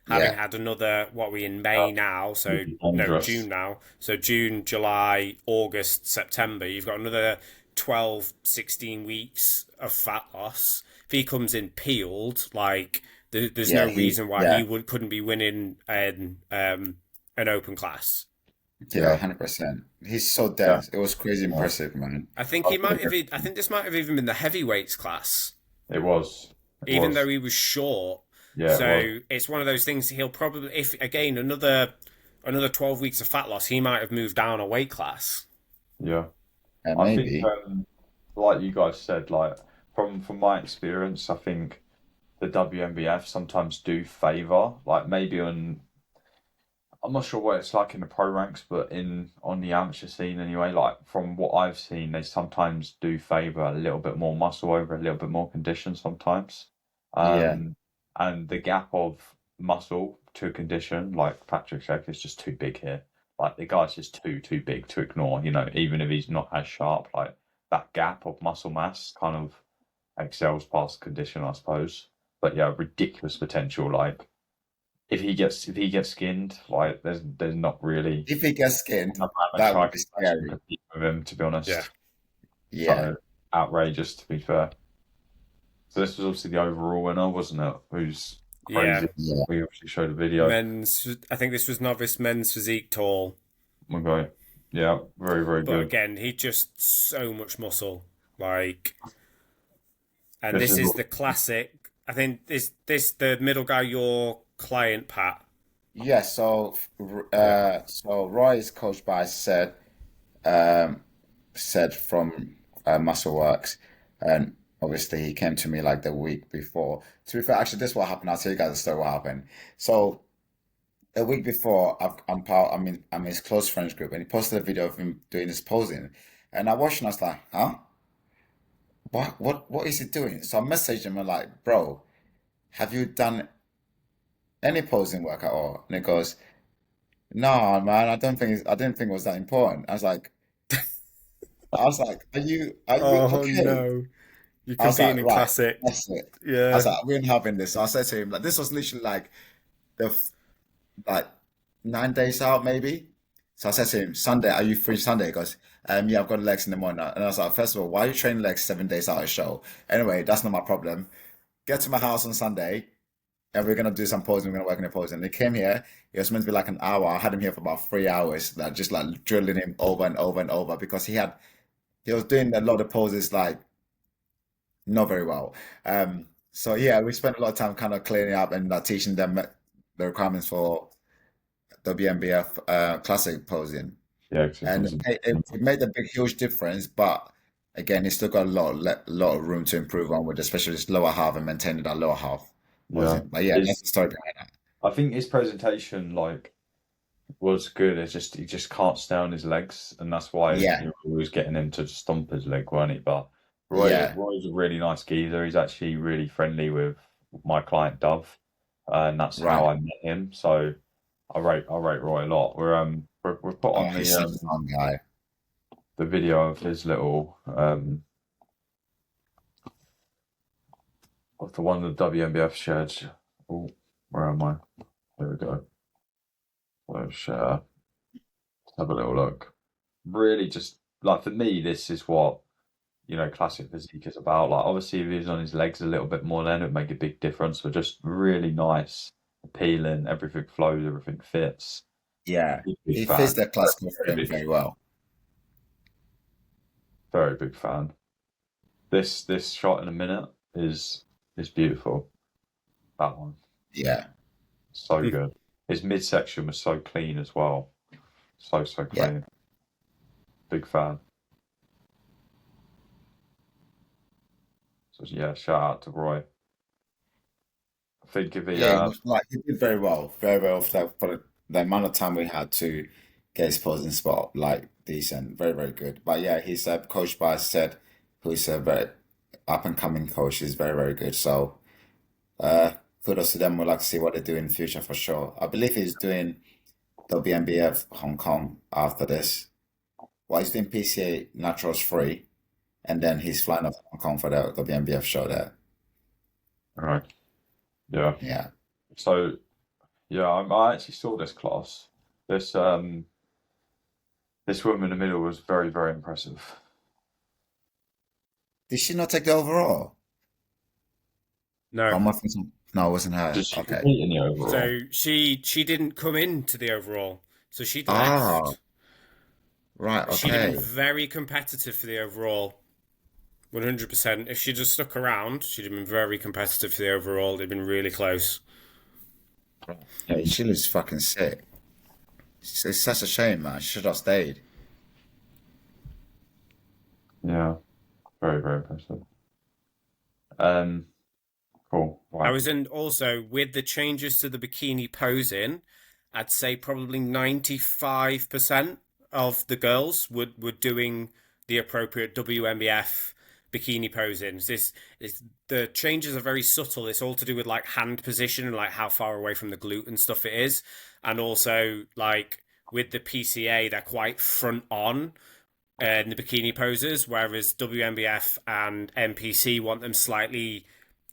having Yeah, had another, what are we in yeah. May now? Would So be no, dangerous. June now. So June, July, August, September. You've got another 12, 16 weeks of fat loss. If he comes in peeled, like there's yeah, no reason why yeah, couldn't be winning an open class. yeah, Yeah, 100%. He's so yeah, dense. It was crazy yeah. impressive, man. I think I he might have. think I think this might have even been the heavyweights class, it was, it even though was, he was short. yeah, it was, So it's one of those things. He'll probably, if again another 12 weeks of fat loss, he might have moved down a weight class. yeah. And I think, maybe like you guys said, like from my experience, I think the WNBF sometimes do favor, like maybe on, I'm not sure what it's like in the pro ranks, but in on the amateur scene anyway, like from what I've seen, they sometimes do favor a little bit more muscle over a little bit more condition sometimes. yeah, Um, and the gap of muscle to condition, like Patrick said, is just too big here. Like the guy's just too big to ignore, even if he's not as sharp, like that gap of muscle mass kind of excels past condition, I suppose. But yeah, ridiculous potential. Like if he gets skinned, like there's not really if he gets skinned, another that amateur I would be can actually scary. compete with him, to be Yeah, honest. Yeah, So outrageous, to be fair. So this was obviously the overall winner, wasn't it? Who's yeah. crazy. yeah, We obviously showed a video. Men's. I think this was novice men's physique tall, We go, yeah, very, very but good. again, he just so much muscle. Like, and This this is is the classic. I think this the middle guy, your client Pat. yeah. Yeah, So Roy is coached by um, said from MuscleWorks, and obviously he came to me like the week before. To be fair, actually, this is what happened. I'll tell you guys the story what happened. So a week before, I'm in his close friends group, and he posted a video of him doing his posing, and I watched and I was like, huh? What is he doing? So I messaged him and like, bro, have you done any posing work at all? And he goes, no, man, I didn't think it was that important. I was like, are you Oh okay? no. You're I was competing like, in right, classic. that's it. I was Yeah. like, we're not having this. So I said to him, like, this was literally like the like 9 days out, maybe. So I said to him, Sunday, are you free Sunday? He goes, yeah, I've got legs in the morning. And I was like, first of all, why are you training legs 7 days out of show? Anyway, that's not my problem. Get to my house on Sunday, and we're gonna do some posing. We're gonna work on the posing. And he came here. It was meant to be like an hour. I had him here for about 3 hours, like just like drilling him over and over and over because he was doing a lot of poses like not very well. So yeah, we spent a lot of time kind of cleaning up and teaching them the requirements for WNBF classic posing, Yeah, 'cause and it made a big, huge difference. But again, it's still got a lot of room to improve on with, especially this lower half and maintaining that lower half yeah. posing. But yeah, that's His, the story behind that. I think his presentation like was good. It's just he just can't stay on his legs, and that's why Yeah, you were always getting him to stomp his leg, weren't he? But yeah, Roy's a really nice geezer. He's actually really friendly with my client Dove, and that's how right. I met him. So I rate Roy a lot. We're put Oh, on he's such a fun guy. the video of his little of the one the WNBF shared. Oh, where am I? There we go. Let's share. Have a little look. Really, just like for me, this is what classic physique is about. Like, obviously, if he was on his legs a little bit more, then it'd make a big difference. But just really nice, appealing. Everything flows, everything fits. Yeah, Big, big he fan. fits the classical Very frame big, very well. very big fan. This shot in a minute is beautiful. That one, Yeah, so Hmm. good. His midsection was so clean as well. So yeah, clean. Big fan. So yeah, shout out to Roy. I think if he yeah. It was like he did very well for the amount of time we had to get his posing spot like decent, very very good. But yeah, he's coached by Seth, who's a very up and coming coach. He's very very good. So uh, kudos to them. We'd like to see what they do in the future for sure. I believe he's doing WNBF Hong Kong after this. Well, he's doing PCA Naturals free, and then he's flying off to Hong Kong for the WNBF show there. all right. Yeah. Yeah. So yeah, I actually saw this class. This this woman in the middle was very impressive. Did she not take the overall? No. Oh, my friend's no, it wasn't her. Did she Okay. compete in the overall? So she didn't come into the overall. So she'd Ah, left. right. She'd have been Okay. very competitive for the overall. 100%. If she just stuck around, she'd have been very competitive for the overall. They'd been really close. Yeah, she looks fucking sick. It's such a shame, man. She should have stayed. Yeah, very impressive. Um, cool. I Right. was in also with the changes to the bikini posing, I'd say probably 95% of the girls were doing the appropriate WMBF bikini posing. The changes are very subtle. It's all to do with like hand position and like how far away from the glute and stuff it is. And also like with the PCA, they're quite front on in the bikini poses, whereas WMBF and NPC want them slightly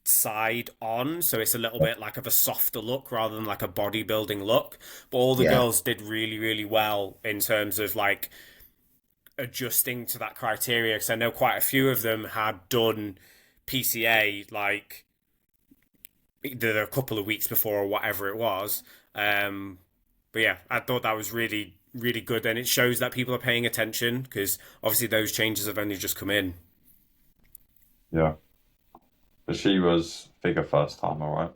side on, so it's a little bit like of a softer look rather than like a bodybuilding look. But all the Yeah. girls did really well in terms of like adjusting to that criteria, because I know quite a few of them had done PCA like either a couple of weeks before or whatever it was. But yeah, I thought that was really good, and it shows that people are paying attention because obviously those changes have only just come in. Yeah. But she was figure first time, all right.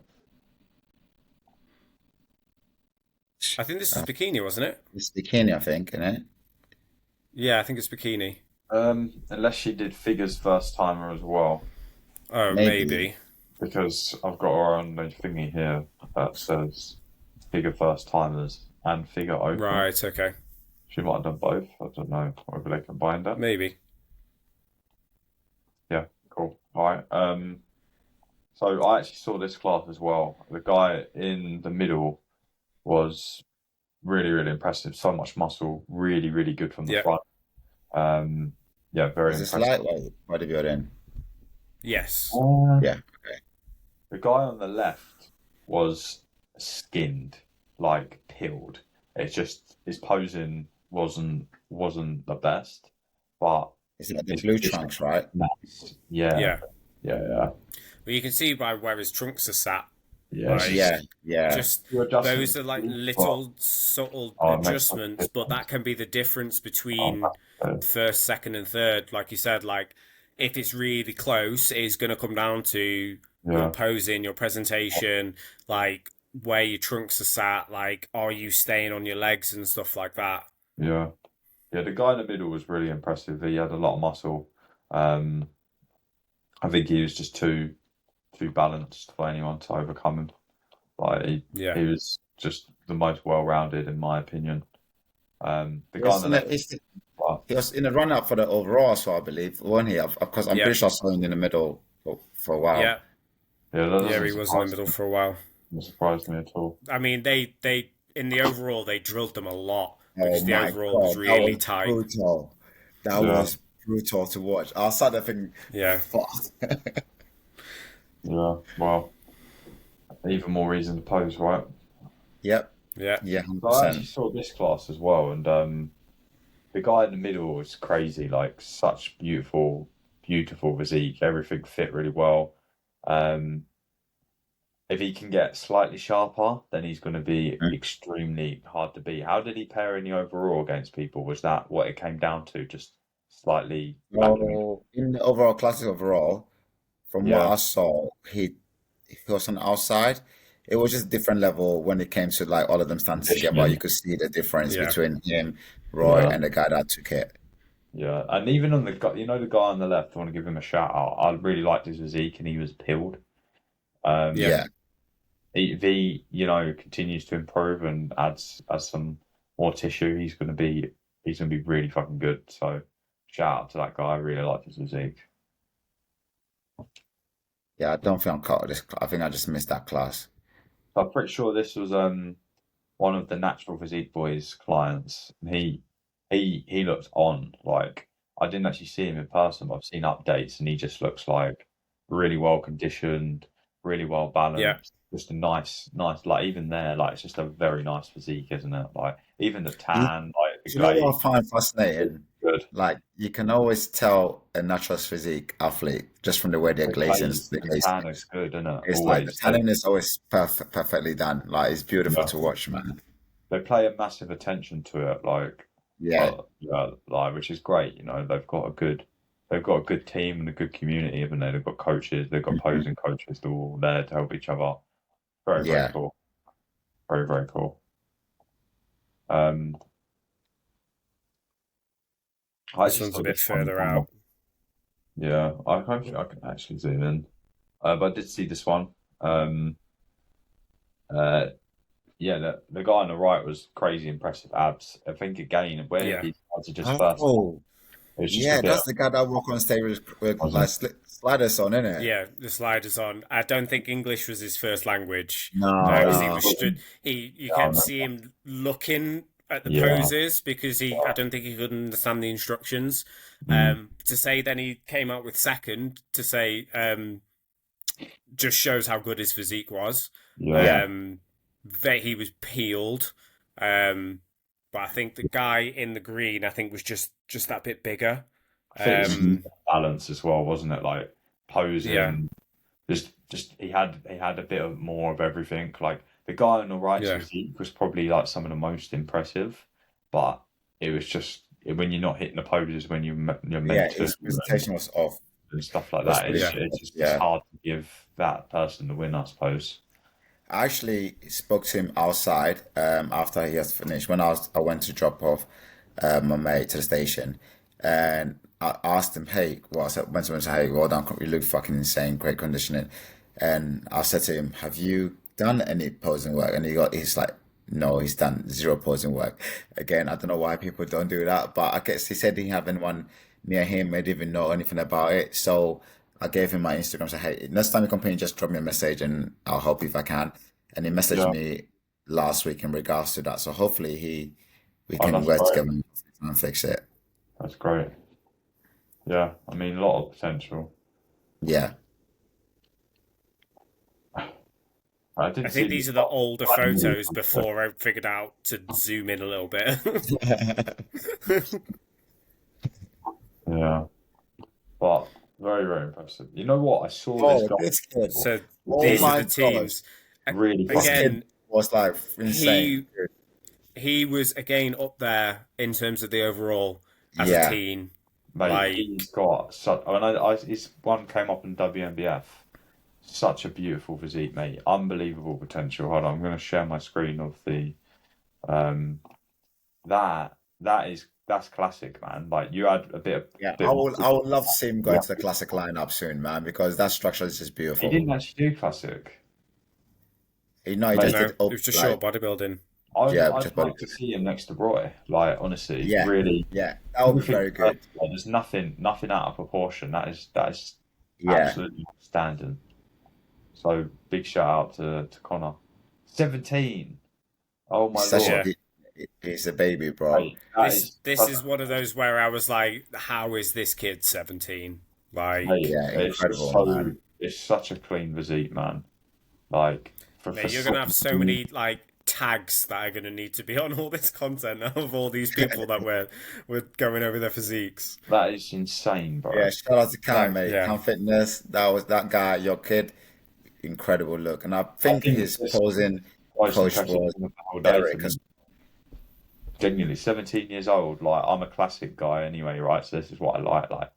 I think this is Uh, bikini, wasn't it? it's bikini, I think, isn't it? Yeah, I think it's bikini. Unless she did figures first timer as well, Oh, Maybe. maybe. because I've got her on the thingy here that says figure first timers and figure open. Right, okay. She might have done both. I don't know whether they combined that. Maybe. Yeah, cool. All right. So I actually saw this class as well. The guy in the middle was really impressive. So much muscle, really good from the Yeah. front. Yeah, very Is this impressive. lightweight bodybuilding? Yes. Yeah. Okay. The guy on the left was skinned, like peeled. It's just his posing wasn't the best, but Is it like the his blue position trunks, right? was nice. Yeah, Yeah. yeah, Well, you can see by where his trunks are sat. yeah. It's Like, Yeah, just yeah. just your adjustment, those are like but little subtle oh, it makes such a adjustments, but that difference. can be the difference Oh, between that's good. first, second, and third. Like you said, like if it's really close, it's going to come down to your Yeah, posing, your presentation, like where your trunks are sat, like are you staying on your legs and stuff like that. yeah, yeah. The guy in the middle was really impressive. He had a lot of muscle. Um, I think he was just too balanced for anyone to overcome him. Like Yeah. he was just the most well-rounded in my opinion. The guy on Yes, the left, well, he was in the run-up for the overall, so I believe, wasn't he? Of course, I'm Yeah. pretty sure I saw him in the middle for a while. Yeah. yeah, that Yeah, doesn't he was in the surprise middle me. for a while. Doesn't surprise me at all. I mean, they in the overall they drilled them a lot Oh because the my overall was God, that really was tight. brutal. That Yeah, was brutal to watch. I sat there thinking, Yeah. fuck. yeah. Well, even more reason to pose, right? Yep, Yeah. yeah, So I actually 100%. saw this class as well, and the guy in the middle was crazy. Like such beautiful physique. Everything fit really well. Um, if he can get slightly sharper, then he's going to be extremely hard to beat. How did he pair in the overall against people? Was that what it came down to? Just slightly lacking? So in the overall classes overall, from what Yeah, I saw, he was on the outside. It was just different level when it came to like all of them standing together. conditioning. You could see the difference Yeah. between him, Roy, Yeah, and the guy that took it. yeah. And even on the guy, the guy on the left, I want to give him a shout out. I really liked his physique, and he was peeled. Yeah. Um, Yeah, if he, continues to improve and adds some more tissue, he's gonna be really fucking good. So shout out to that guy. I really like his physique. yeah. I don't think I'm caught this. I think I just missed that class. I'm pretty sure this was one of the Natural Physique Boys clients. And he looks on. Like I didn't actually see him in person, but I've seen updates and he just looks like really well conditioned, really well Yeah. balanced. Just a nice like even there, like it's just a very nice physique, isn't it? Like even the You, tan, like the you know glaze, what I find fascinating? good. Like you can always tell a natural physique athlete just from the way they're The glazing. glaze The and the glazing. tan is good, isn't it? It's like the Always. tanning is always perfectly done. Like it's beautiful Yeah, to watch, man. they pay a massive attention to it, like Yeah, yeah, like which is great. They've got a good team and a good community, haven't they? They've got coaches, they've got mhm, opposing coaches. They're all there to help each other. Very, very yeah. cool. Very, very cool. Um, I This actually one's a saw bit this one. further out. Yeah, I don't think I can actually zoom in. But I did see this one. Um, uh, yeah, the guy on the right was crazy impressive abs. I think again, where Yeah. these guys are just first, Oh, it was just a yeah. bit, That's the guy that walk on stage with like wasn't. sliders on, isn't it? Yeah, the sliders on. I don't think English was his first language No, No, because it he no. was stood. wasn't. You Yeah, I kept remember. seeing him looking at the Yeah, poses because I don't think he could understand the instructions. mm, To say then he came out with second to say just shows how good his physique was. yeah. Yeah, That he was peeled. Um, but I think the guy in the green, I think, was just that bit bigger. I think it's mhm, Um, balance as well, wasn't it? Like yeah, posing, just he had a bit of more of everything. Like the guy on the right's yeah, physique was probably like some of the most impressive, but it was just when you're not hitting the poses when you're yeah. meant to His presentation was off. and stuff like Was that. pretty It's yeah, shit. it's just it's Yeah. hard to give that person the win, I suppose. I actually spoke to him outside after he has finished. When I went to drop off my mate to the station, and I asked him, "Hey, well, I said, went to him and said, hey, well done, you look fucking insane, great conditioning." And I said to him, "Have you done any posing work?" And he's like, "No, he's done zero posing work." Again, I don't know why people don't do that, but I guess he said he didn't have anyone near him, I didn't even know anything about it. So I gave him my Instagram, said, "Hey, next time you compete, just drop me a message and I'll help you if I can." And he messaged Yeah, me last week in regards to that. So hopefully we oh, can that's work great. together and fix it. That's great. Yeah, I mean a lot of potential. Yeah. I I didn't see think the these are the older like, really photos before I figured out to zoom in a little bit. yeah, but very, very impressive. You know what? I saw this Oh, guy this kid. So Oh these are really, my the God. teams. really This fucking kid Again, was like insane. he he was again up there in terms of the overall as a Yeah. teen. mate. Like, He's got such. His one came up in WNBF. Such a beautiful physique, mate. Unbelievable potential. Hold on, I'm going to share my screen of the um that's classic, man. Like you had a Yeah. bit of I would love to see him go yeah. into the classic lineup soon, man, because that structure is just He beautiful. didn't actually do classic, You know, he just mate. no, did it up was just like short bodybuilding. yeah, I'd just body. like to see him next to Roy. Like honestly, Yeah. really, Yeah. That would be everything very good. perfect. Like, there's nothing out of proportion. That is Yeah. absolutely outstanding. So big shout out to Connor. 17. Oh my He's such a lord. Yeah. he's a baby, bro. Mate, that is This such, is one of those where I was like, how is this kid 17? Like, mate, Yeah, it's just incredible, so man. it's such a clean physique, man. Like for mate, you're gonna have so many 17, like tags that are gonna need to be on all this content of all these people that we're going over their physiques. that is insane, Yeah, bro. shout out to Cam, mate. Yeah. Cam Fitness. That was that guy, your kid. Incredible look. And I I think think his it's posing most coach impressive was thing of the whole day to Eric as me. Genuinely, 17 years old. Like I'm a classic guy anyway, right? So this is what I like. Like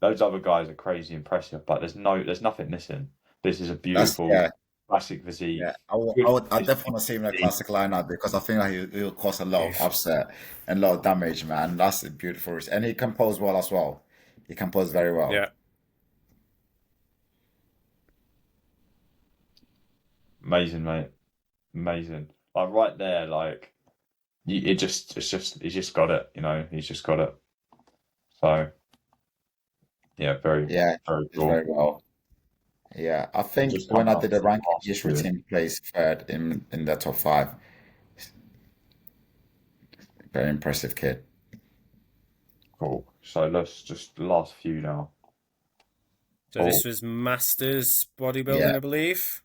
those other guys are crazy impressive, but there's nothing missing. This is a that's beautiful yeah, classic yeah. physique. I definitely want to see him in a classic lineup because I think that he'll cause a lot of Oof. upset and a lot of damage, man. That's a beautiful and he can pose well as well. He can pose very well. Yeah. Amazing, mate. Amazing. Like right there, like he's just got it. You know, he's just got it. So yeah, very, Yeah, very it's cool. very well. Yeah, I think Just when coming I up did the from ranking, last his year. routine placed third in the top five. Very impressive kid. Cool. So let's just the last few now. So Oh, this was Masters bodybuilding, Yeah, I believe.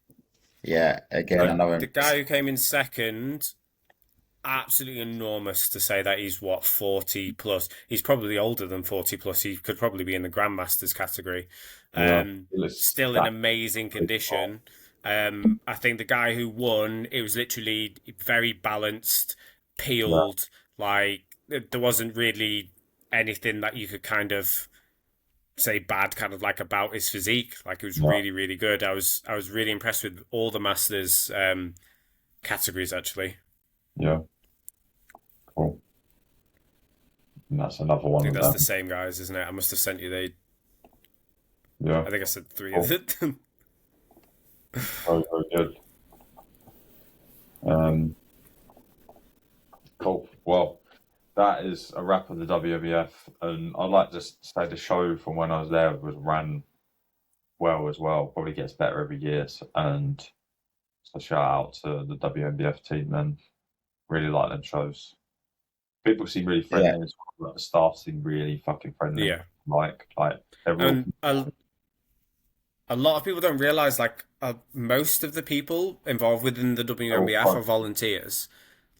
yeah. Again, So yeah, another the guy who came in second, absolutely enormous to say that he's what 40 plus. He's probably older than 40 plus. He could probably be in the Grandmasters category. yeah. It looks Still in that amazing big. condition. I think the guy who won, it was literally very balanced, Yeah, peeled. Like there wasn't really anything that you could kind of say bad kind of like about his physique. Like it was yeah, really, really good. I was really impressed with all the Masters categories actually. yeah. Cool. And that's another I one think of that's the them. same guys, isn't it? I must have sent you the. Yeah, I think I said three of cool. them. Very, very good. Um, cool. Well, that is a wrap of the WNBF, and I'd like to say the show from when I was there was ran well as well. Probably gets better every year, and so shout out to the WNBF team, and really like them shows. People seem really yeah, friendly as well. Like, the staff seem really fucking friendly. Yeah, Like they're all and a lot of people don't realize like most of the people involved within the they're all WNBF are quite, volunteers.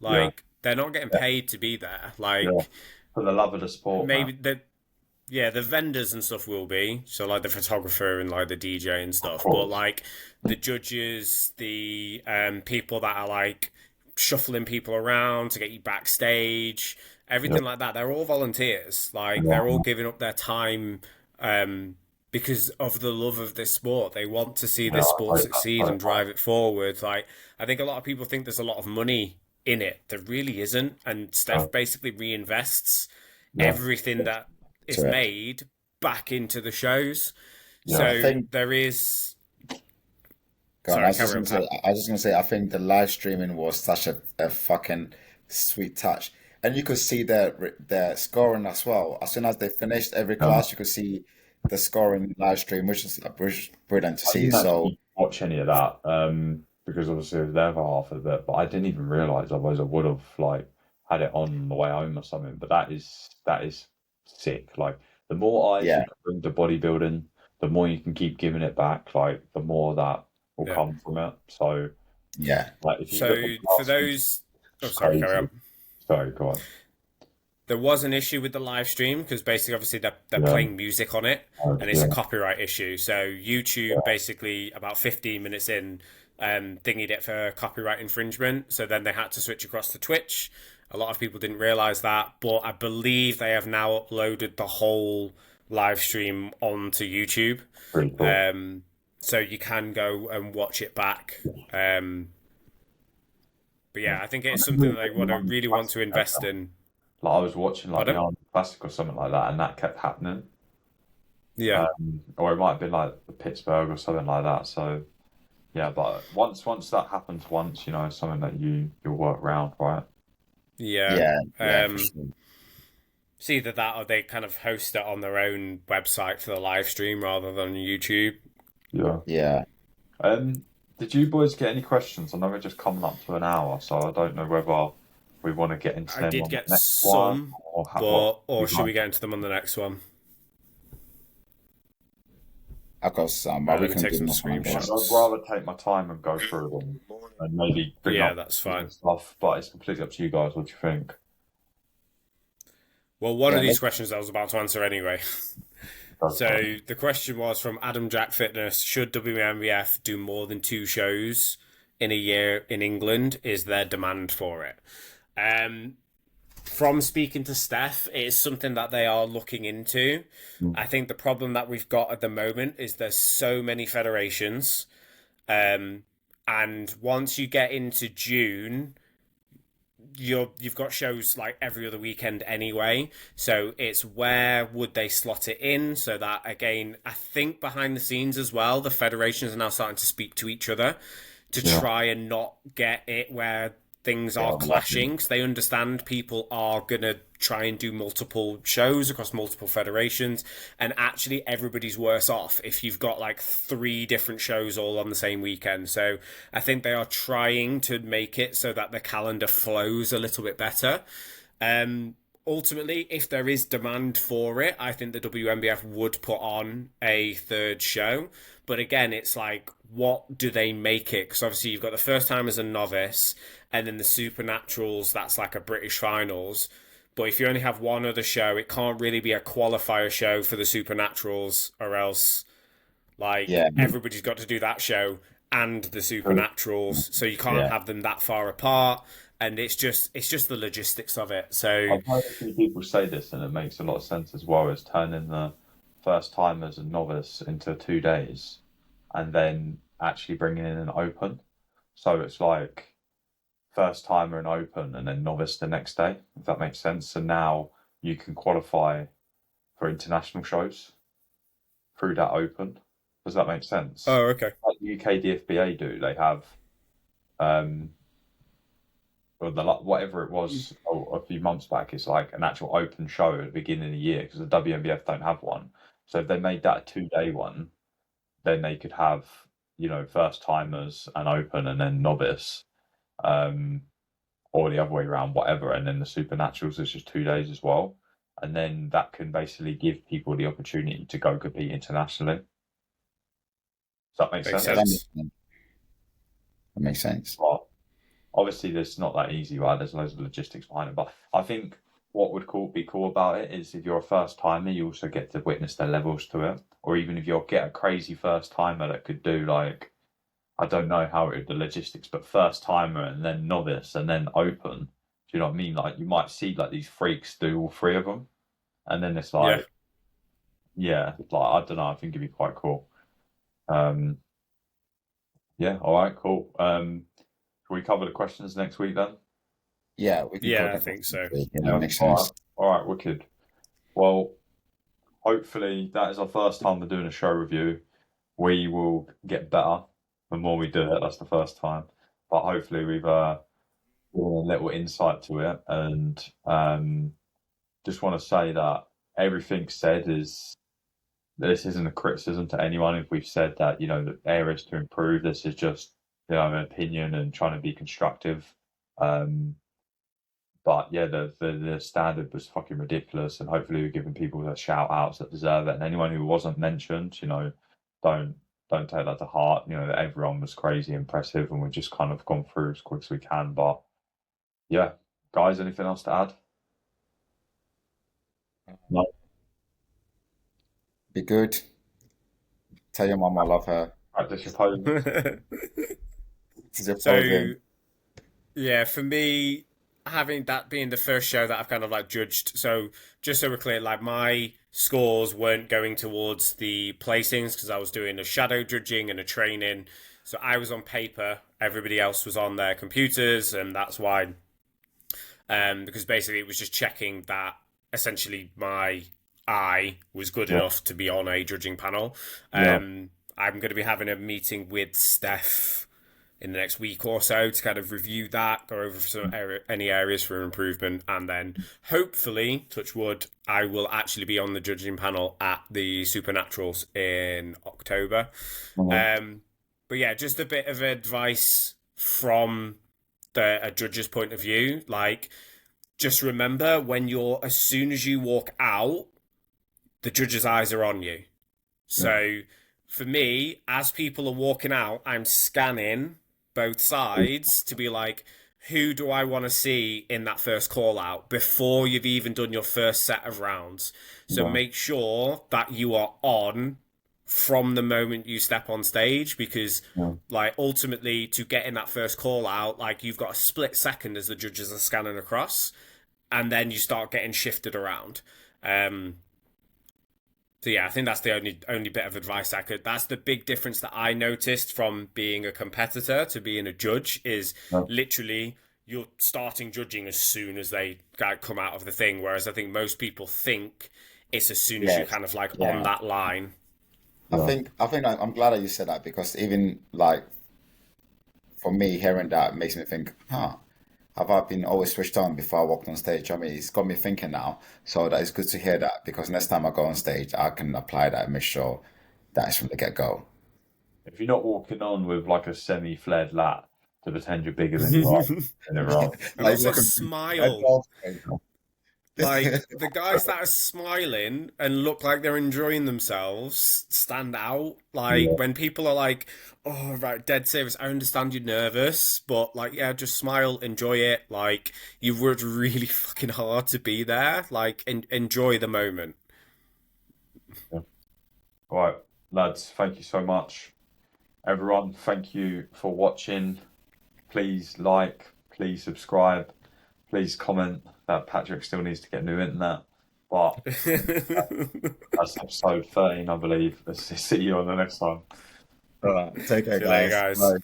yeah, Like they're not getting yeah, paid to be there. yeah. Like For the love of the sport, man. maybe the yeah, the vendors and stuff will be so like the photographer and like the DJ and Of stuff, but course. like the judges, the people that are like shuffling people around to get you backstage, Yeah, everything like that, they're all volunteers. Like yeah, they're all giving up their time because of the love of this sport. They want to see yeah. this I sport rate that succeed so and much. drive it forward. Like I think a lot of people think there's a lot of money in it. There really isn't, and Yeah, Steph basically reinvests yeah, everything that is to it. made back into the shows. yeah. I So think there is. Go on, Sorry, carry on, Pat. I was just gonna say, I think the live streaming was such a fucking sweet touch, and you could see the scoring as well. As soon as they finished every Yeah. class, you could see the scoring live stream, which is brilliant to I see. didn't So actually watch any of that because obviously it was there for half of it, but I didn't even realize. Otherwise, I would have like had it on the way home or something. But that is sick. Like the more eyes you yeah, can bring to bodybuilding, the more you can keep giving it back, like the more that will Yeah. come from it. So, Yeah. like if you So look at for last week, those, oh it's sorry, carry crazy. on. Sorry, go on. There was an issue with the live stream because basically, obviously, they're Yeah, playing music on it, and it's a yeah, copyright issue. So YouTube yeah, basically about 15 minutes in, dinged it for copyright infringement. So then they had to switch across to Twitch. A lot of people didn't realize that, but I believe they have now uploaded the whole live stream onto YouTube. pretty cool. So you can go and watch it back. But Yeah. yeah, I think I it's something remember that they when really want to invest in. like I was watching like the Pardon? Arnold Classic or something like that, and that kept happening. Yeah. Or it might have been like the Pittsburgh or something like that. So yeah, but once that happens once, you know, it's something that you'll work around, right? Yeah. Yeah. Yeah, for Um, sure. it's either that or they kind of host it on their own website for the live stream rather than YouTube. Yeah. Yeah. Um, did you boys get any questions? I know we're just coming up to an hour, so I don't know whether we want to get into I them did on the get next one some, or what but or we should we like. get into them on the next one? I've got some, but Right, we let me can take do some this one, I guess. I'd screenshots. rather take my time and go through them and maybe bring Yeah, up that's some fine. stuff, but it's completely up to you guys. What do you think? Well, one Yeah, of these let's, questions I was about to answer anyway. Go for it. So the question was from Adam Jack Fitness: should WNBF do more than 2 shows in a year in England? Is there demand for it? Um, from speaking to Steph, it is something that they are looking into. Mm. I think the problem that we've got at the moment is there's so many federations, um, and once you get into June, you've got shows like every other weekend anyway. So it's where would they slot it in so that again, I think behind the scenes as well, the federations are now starting to speak to each other to Yeah, try and not get it where things yeah, are I'm laughing. clashing. 'Cause they understand people are gonna try and do multiple shows across multiple federations, and actually everybody's worse off if you've got like 3 different shows all on the same weekend. So I think they are trying to make it so that the calendar flows a little bit better. Ultimately, if there is demand for it, I think the WNBF would put on a third show. But again, it's like, what do they make it? Because obviously you've got the first time as a novice, and then the Supernaturals, that's like a British finals. But if you only have one other show, it can't really be a qualifier show for the Supernaturals, or else like yeah, everybody's got to do that show and the Supernaturals, so you can't yeah, have them that far apart. And it's just the logistics of it. So I've heard a few people say this, and it makes a lot of sense as well, as turning the first timers and novice into 2 days and then actually bringing in an open. So it's like first timer and open and then novice the next day, if that makes sense. So now you can qualify for international shows through that open. Does that make sense? oh, okay. Like UK DFBA do, they have um or whatever it was a few months back, it's like an actual open show at the beginning of the year because the WNBF don't have one. So if they made that a 2 day one, then they could have, you know, first timers and open and then novice, um, or the other way around, whatever. And then the supernaturals is just 2 days as well. And then that can basically give people the opportunity to go compete internationally. Does that make Makes sense? yeah, that sense. makes sense. That makes sense. Well, obviously, it's not that easy, right? There's loads of logistics behind it. But I think what would be cool about it is if you're a first timer, you also get to witness the levels to it. Or even if you get a crazy first timer that could do like, I don't know how the logistics, but first timer and then novice and then open. Do you know what I mean? Like you might see like these freaks do all 3 of them, and then it's Yeah. like, yeah, like I don't know. I think it'd be quite cool. Um, yeah. All right. Cool. Can we cover the questions next week then? Yeah, we can Yeah, cover I that think next so. week. Yeah, that Yeah. makes All sense. right. All right. Wicked. Well, hopefully that is our first time we're doing a show review. We will get better the more we do it. That's the first time, but hopefully we've given a little insight to it, and just want to say that everything said is this isn't a criticism to anyone. If we've said that, you know, the areas to improve, this is just, you know, an opinion and trying to be constructive. Um, But yeah, the standard was fucking ridiculous, and hopefully we're giving people the shout outs that deserve it. And anyone who wasn't mentioned, you know, don't don't take that to heart. You know, everyone was crazy impressive, and we've just kind of gone through as quick as we can. But yeah, guys, anything else to add? No. Be good. Tell your mum I love her. Practice your pose. This is your So posing. yeah, for me, having that being the first show that I've kind of like judged. So just so we're clear, like my scores weren't going towards the placings because I was doing a shadow judging and a training. So I was on paper, everybody else was on their computers, and that's why. Because basically it was just checking that essentially my eye was good Yeah, enough to be on a judging panel. yeah. I'm going to be having a meeting with Steph in the next week or so to kind of review that, go over any areas for improvement, and then hopefully, touch wood, I will actually be on the judging panel at the Supernaturals in October. Mhm. But yeah, just a bit of advice from a judge's point of view. Like, just remember as soon as you walk out, the judge's eyes are on you. Yeah, So for me, as people are walking out, I'm scanning both sides to be like, who do I want to see in that first call out before you've even done your first set of rounds? So yeah, make sure that you are on from the moment you step on stage, because yeah. like ultimately to get in that first call out, like you've got a split second as the judges are scanning across, and then you start getting shifted around. Um, so yeah, I think that's the only bit of advice I could. That's the big difference that I noticed from being a competitor to being a judge is Yeah. literally you're starting judging as soon as they come out of the thing. Whereas I think most people think it's as soon as you're Yes. kind of like on Yeah. that line. Yeah. I'm glad that you said that because even like for me, hearing that makes me think, huh, have I been always switched on before I walked on stage? I mean, it's got me thinking now. So that is good to hear that because next time I go on stage, I can apply that and make sure that is from the get-go. If you're not walking on with like a semi-flared lat to pretend you're bigger than you are, then you're wrong. And Like also look at a smile. golf Like the guys that are smiling and look like they're enjoying themselves stand out. Like Yeah, when people are like, "Oh, right, dead serious. I understand you're nervous, but like, yeah, just smile, enjoy it. Like you've worked really fucking hard to be there. Like, enjoy the moment." yeah. All right, lads, thank you so much. Everyone, thank you for watching. Please like, please subscribe, please comment that Patrick still needs to get new internet. But that's episode 13, I believe. Let's see you on the next one. All right, take care, See you later, guys. guys. Bye.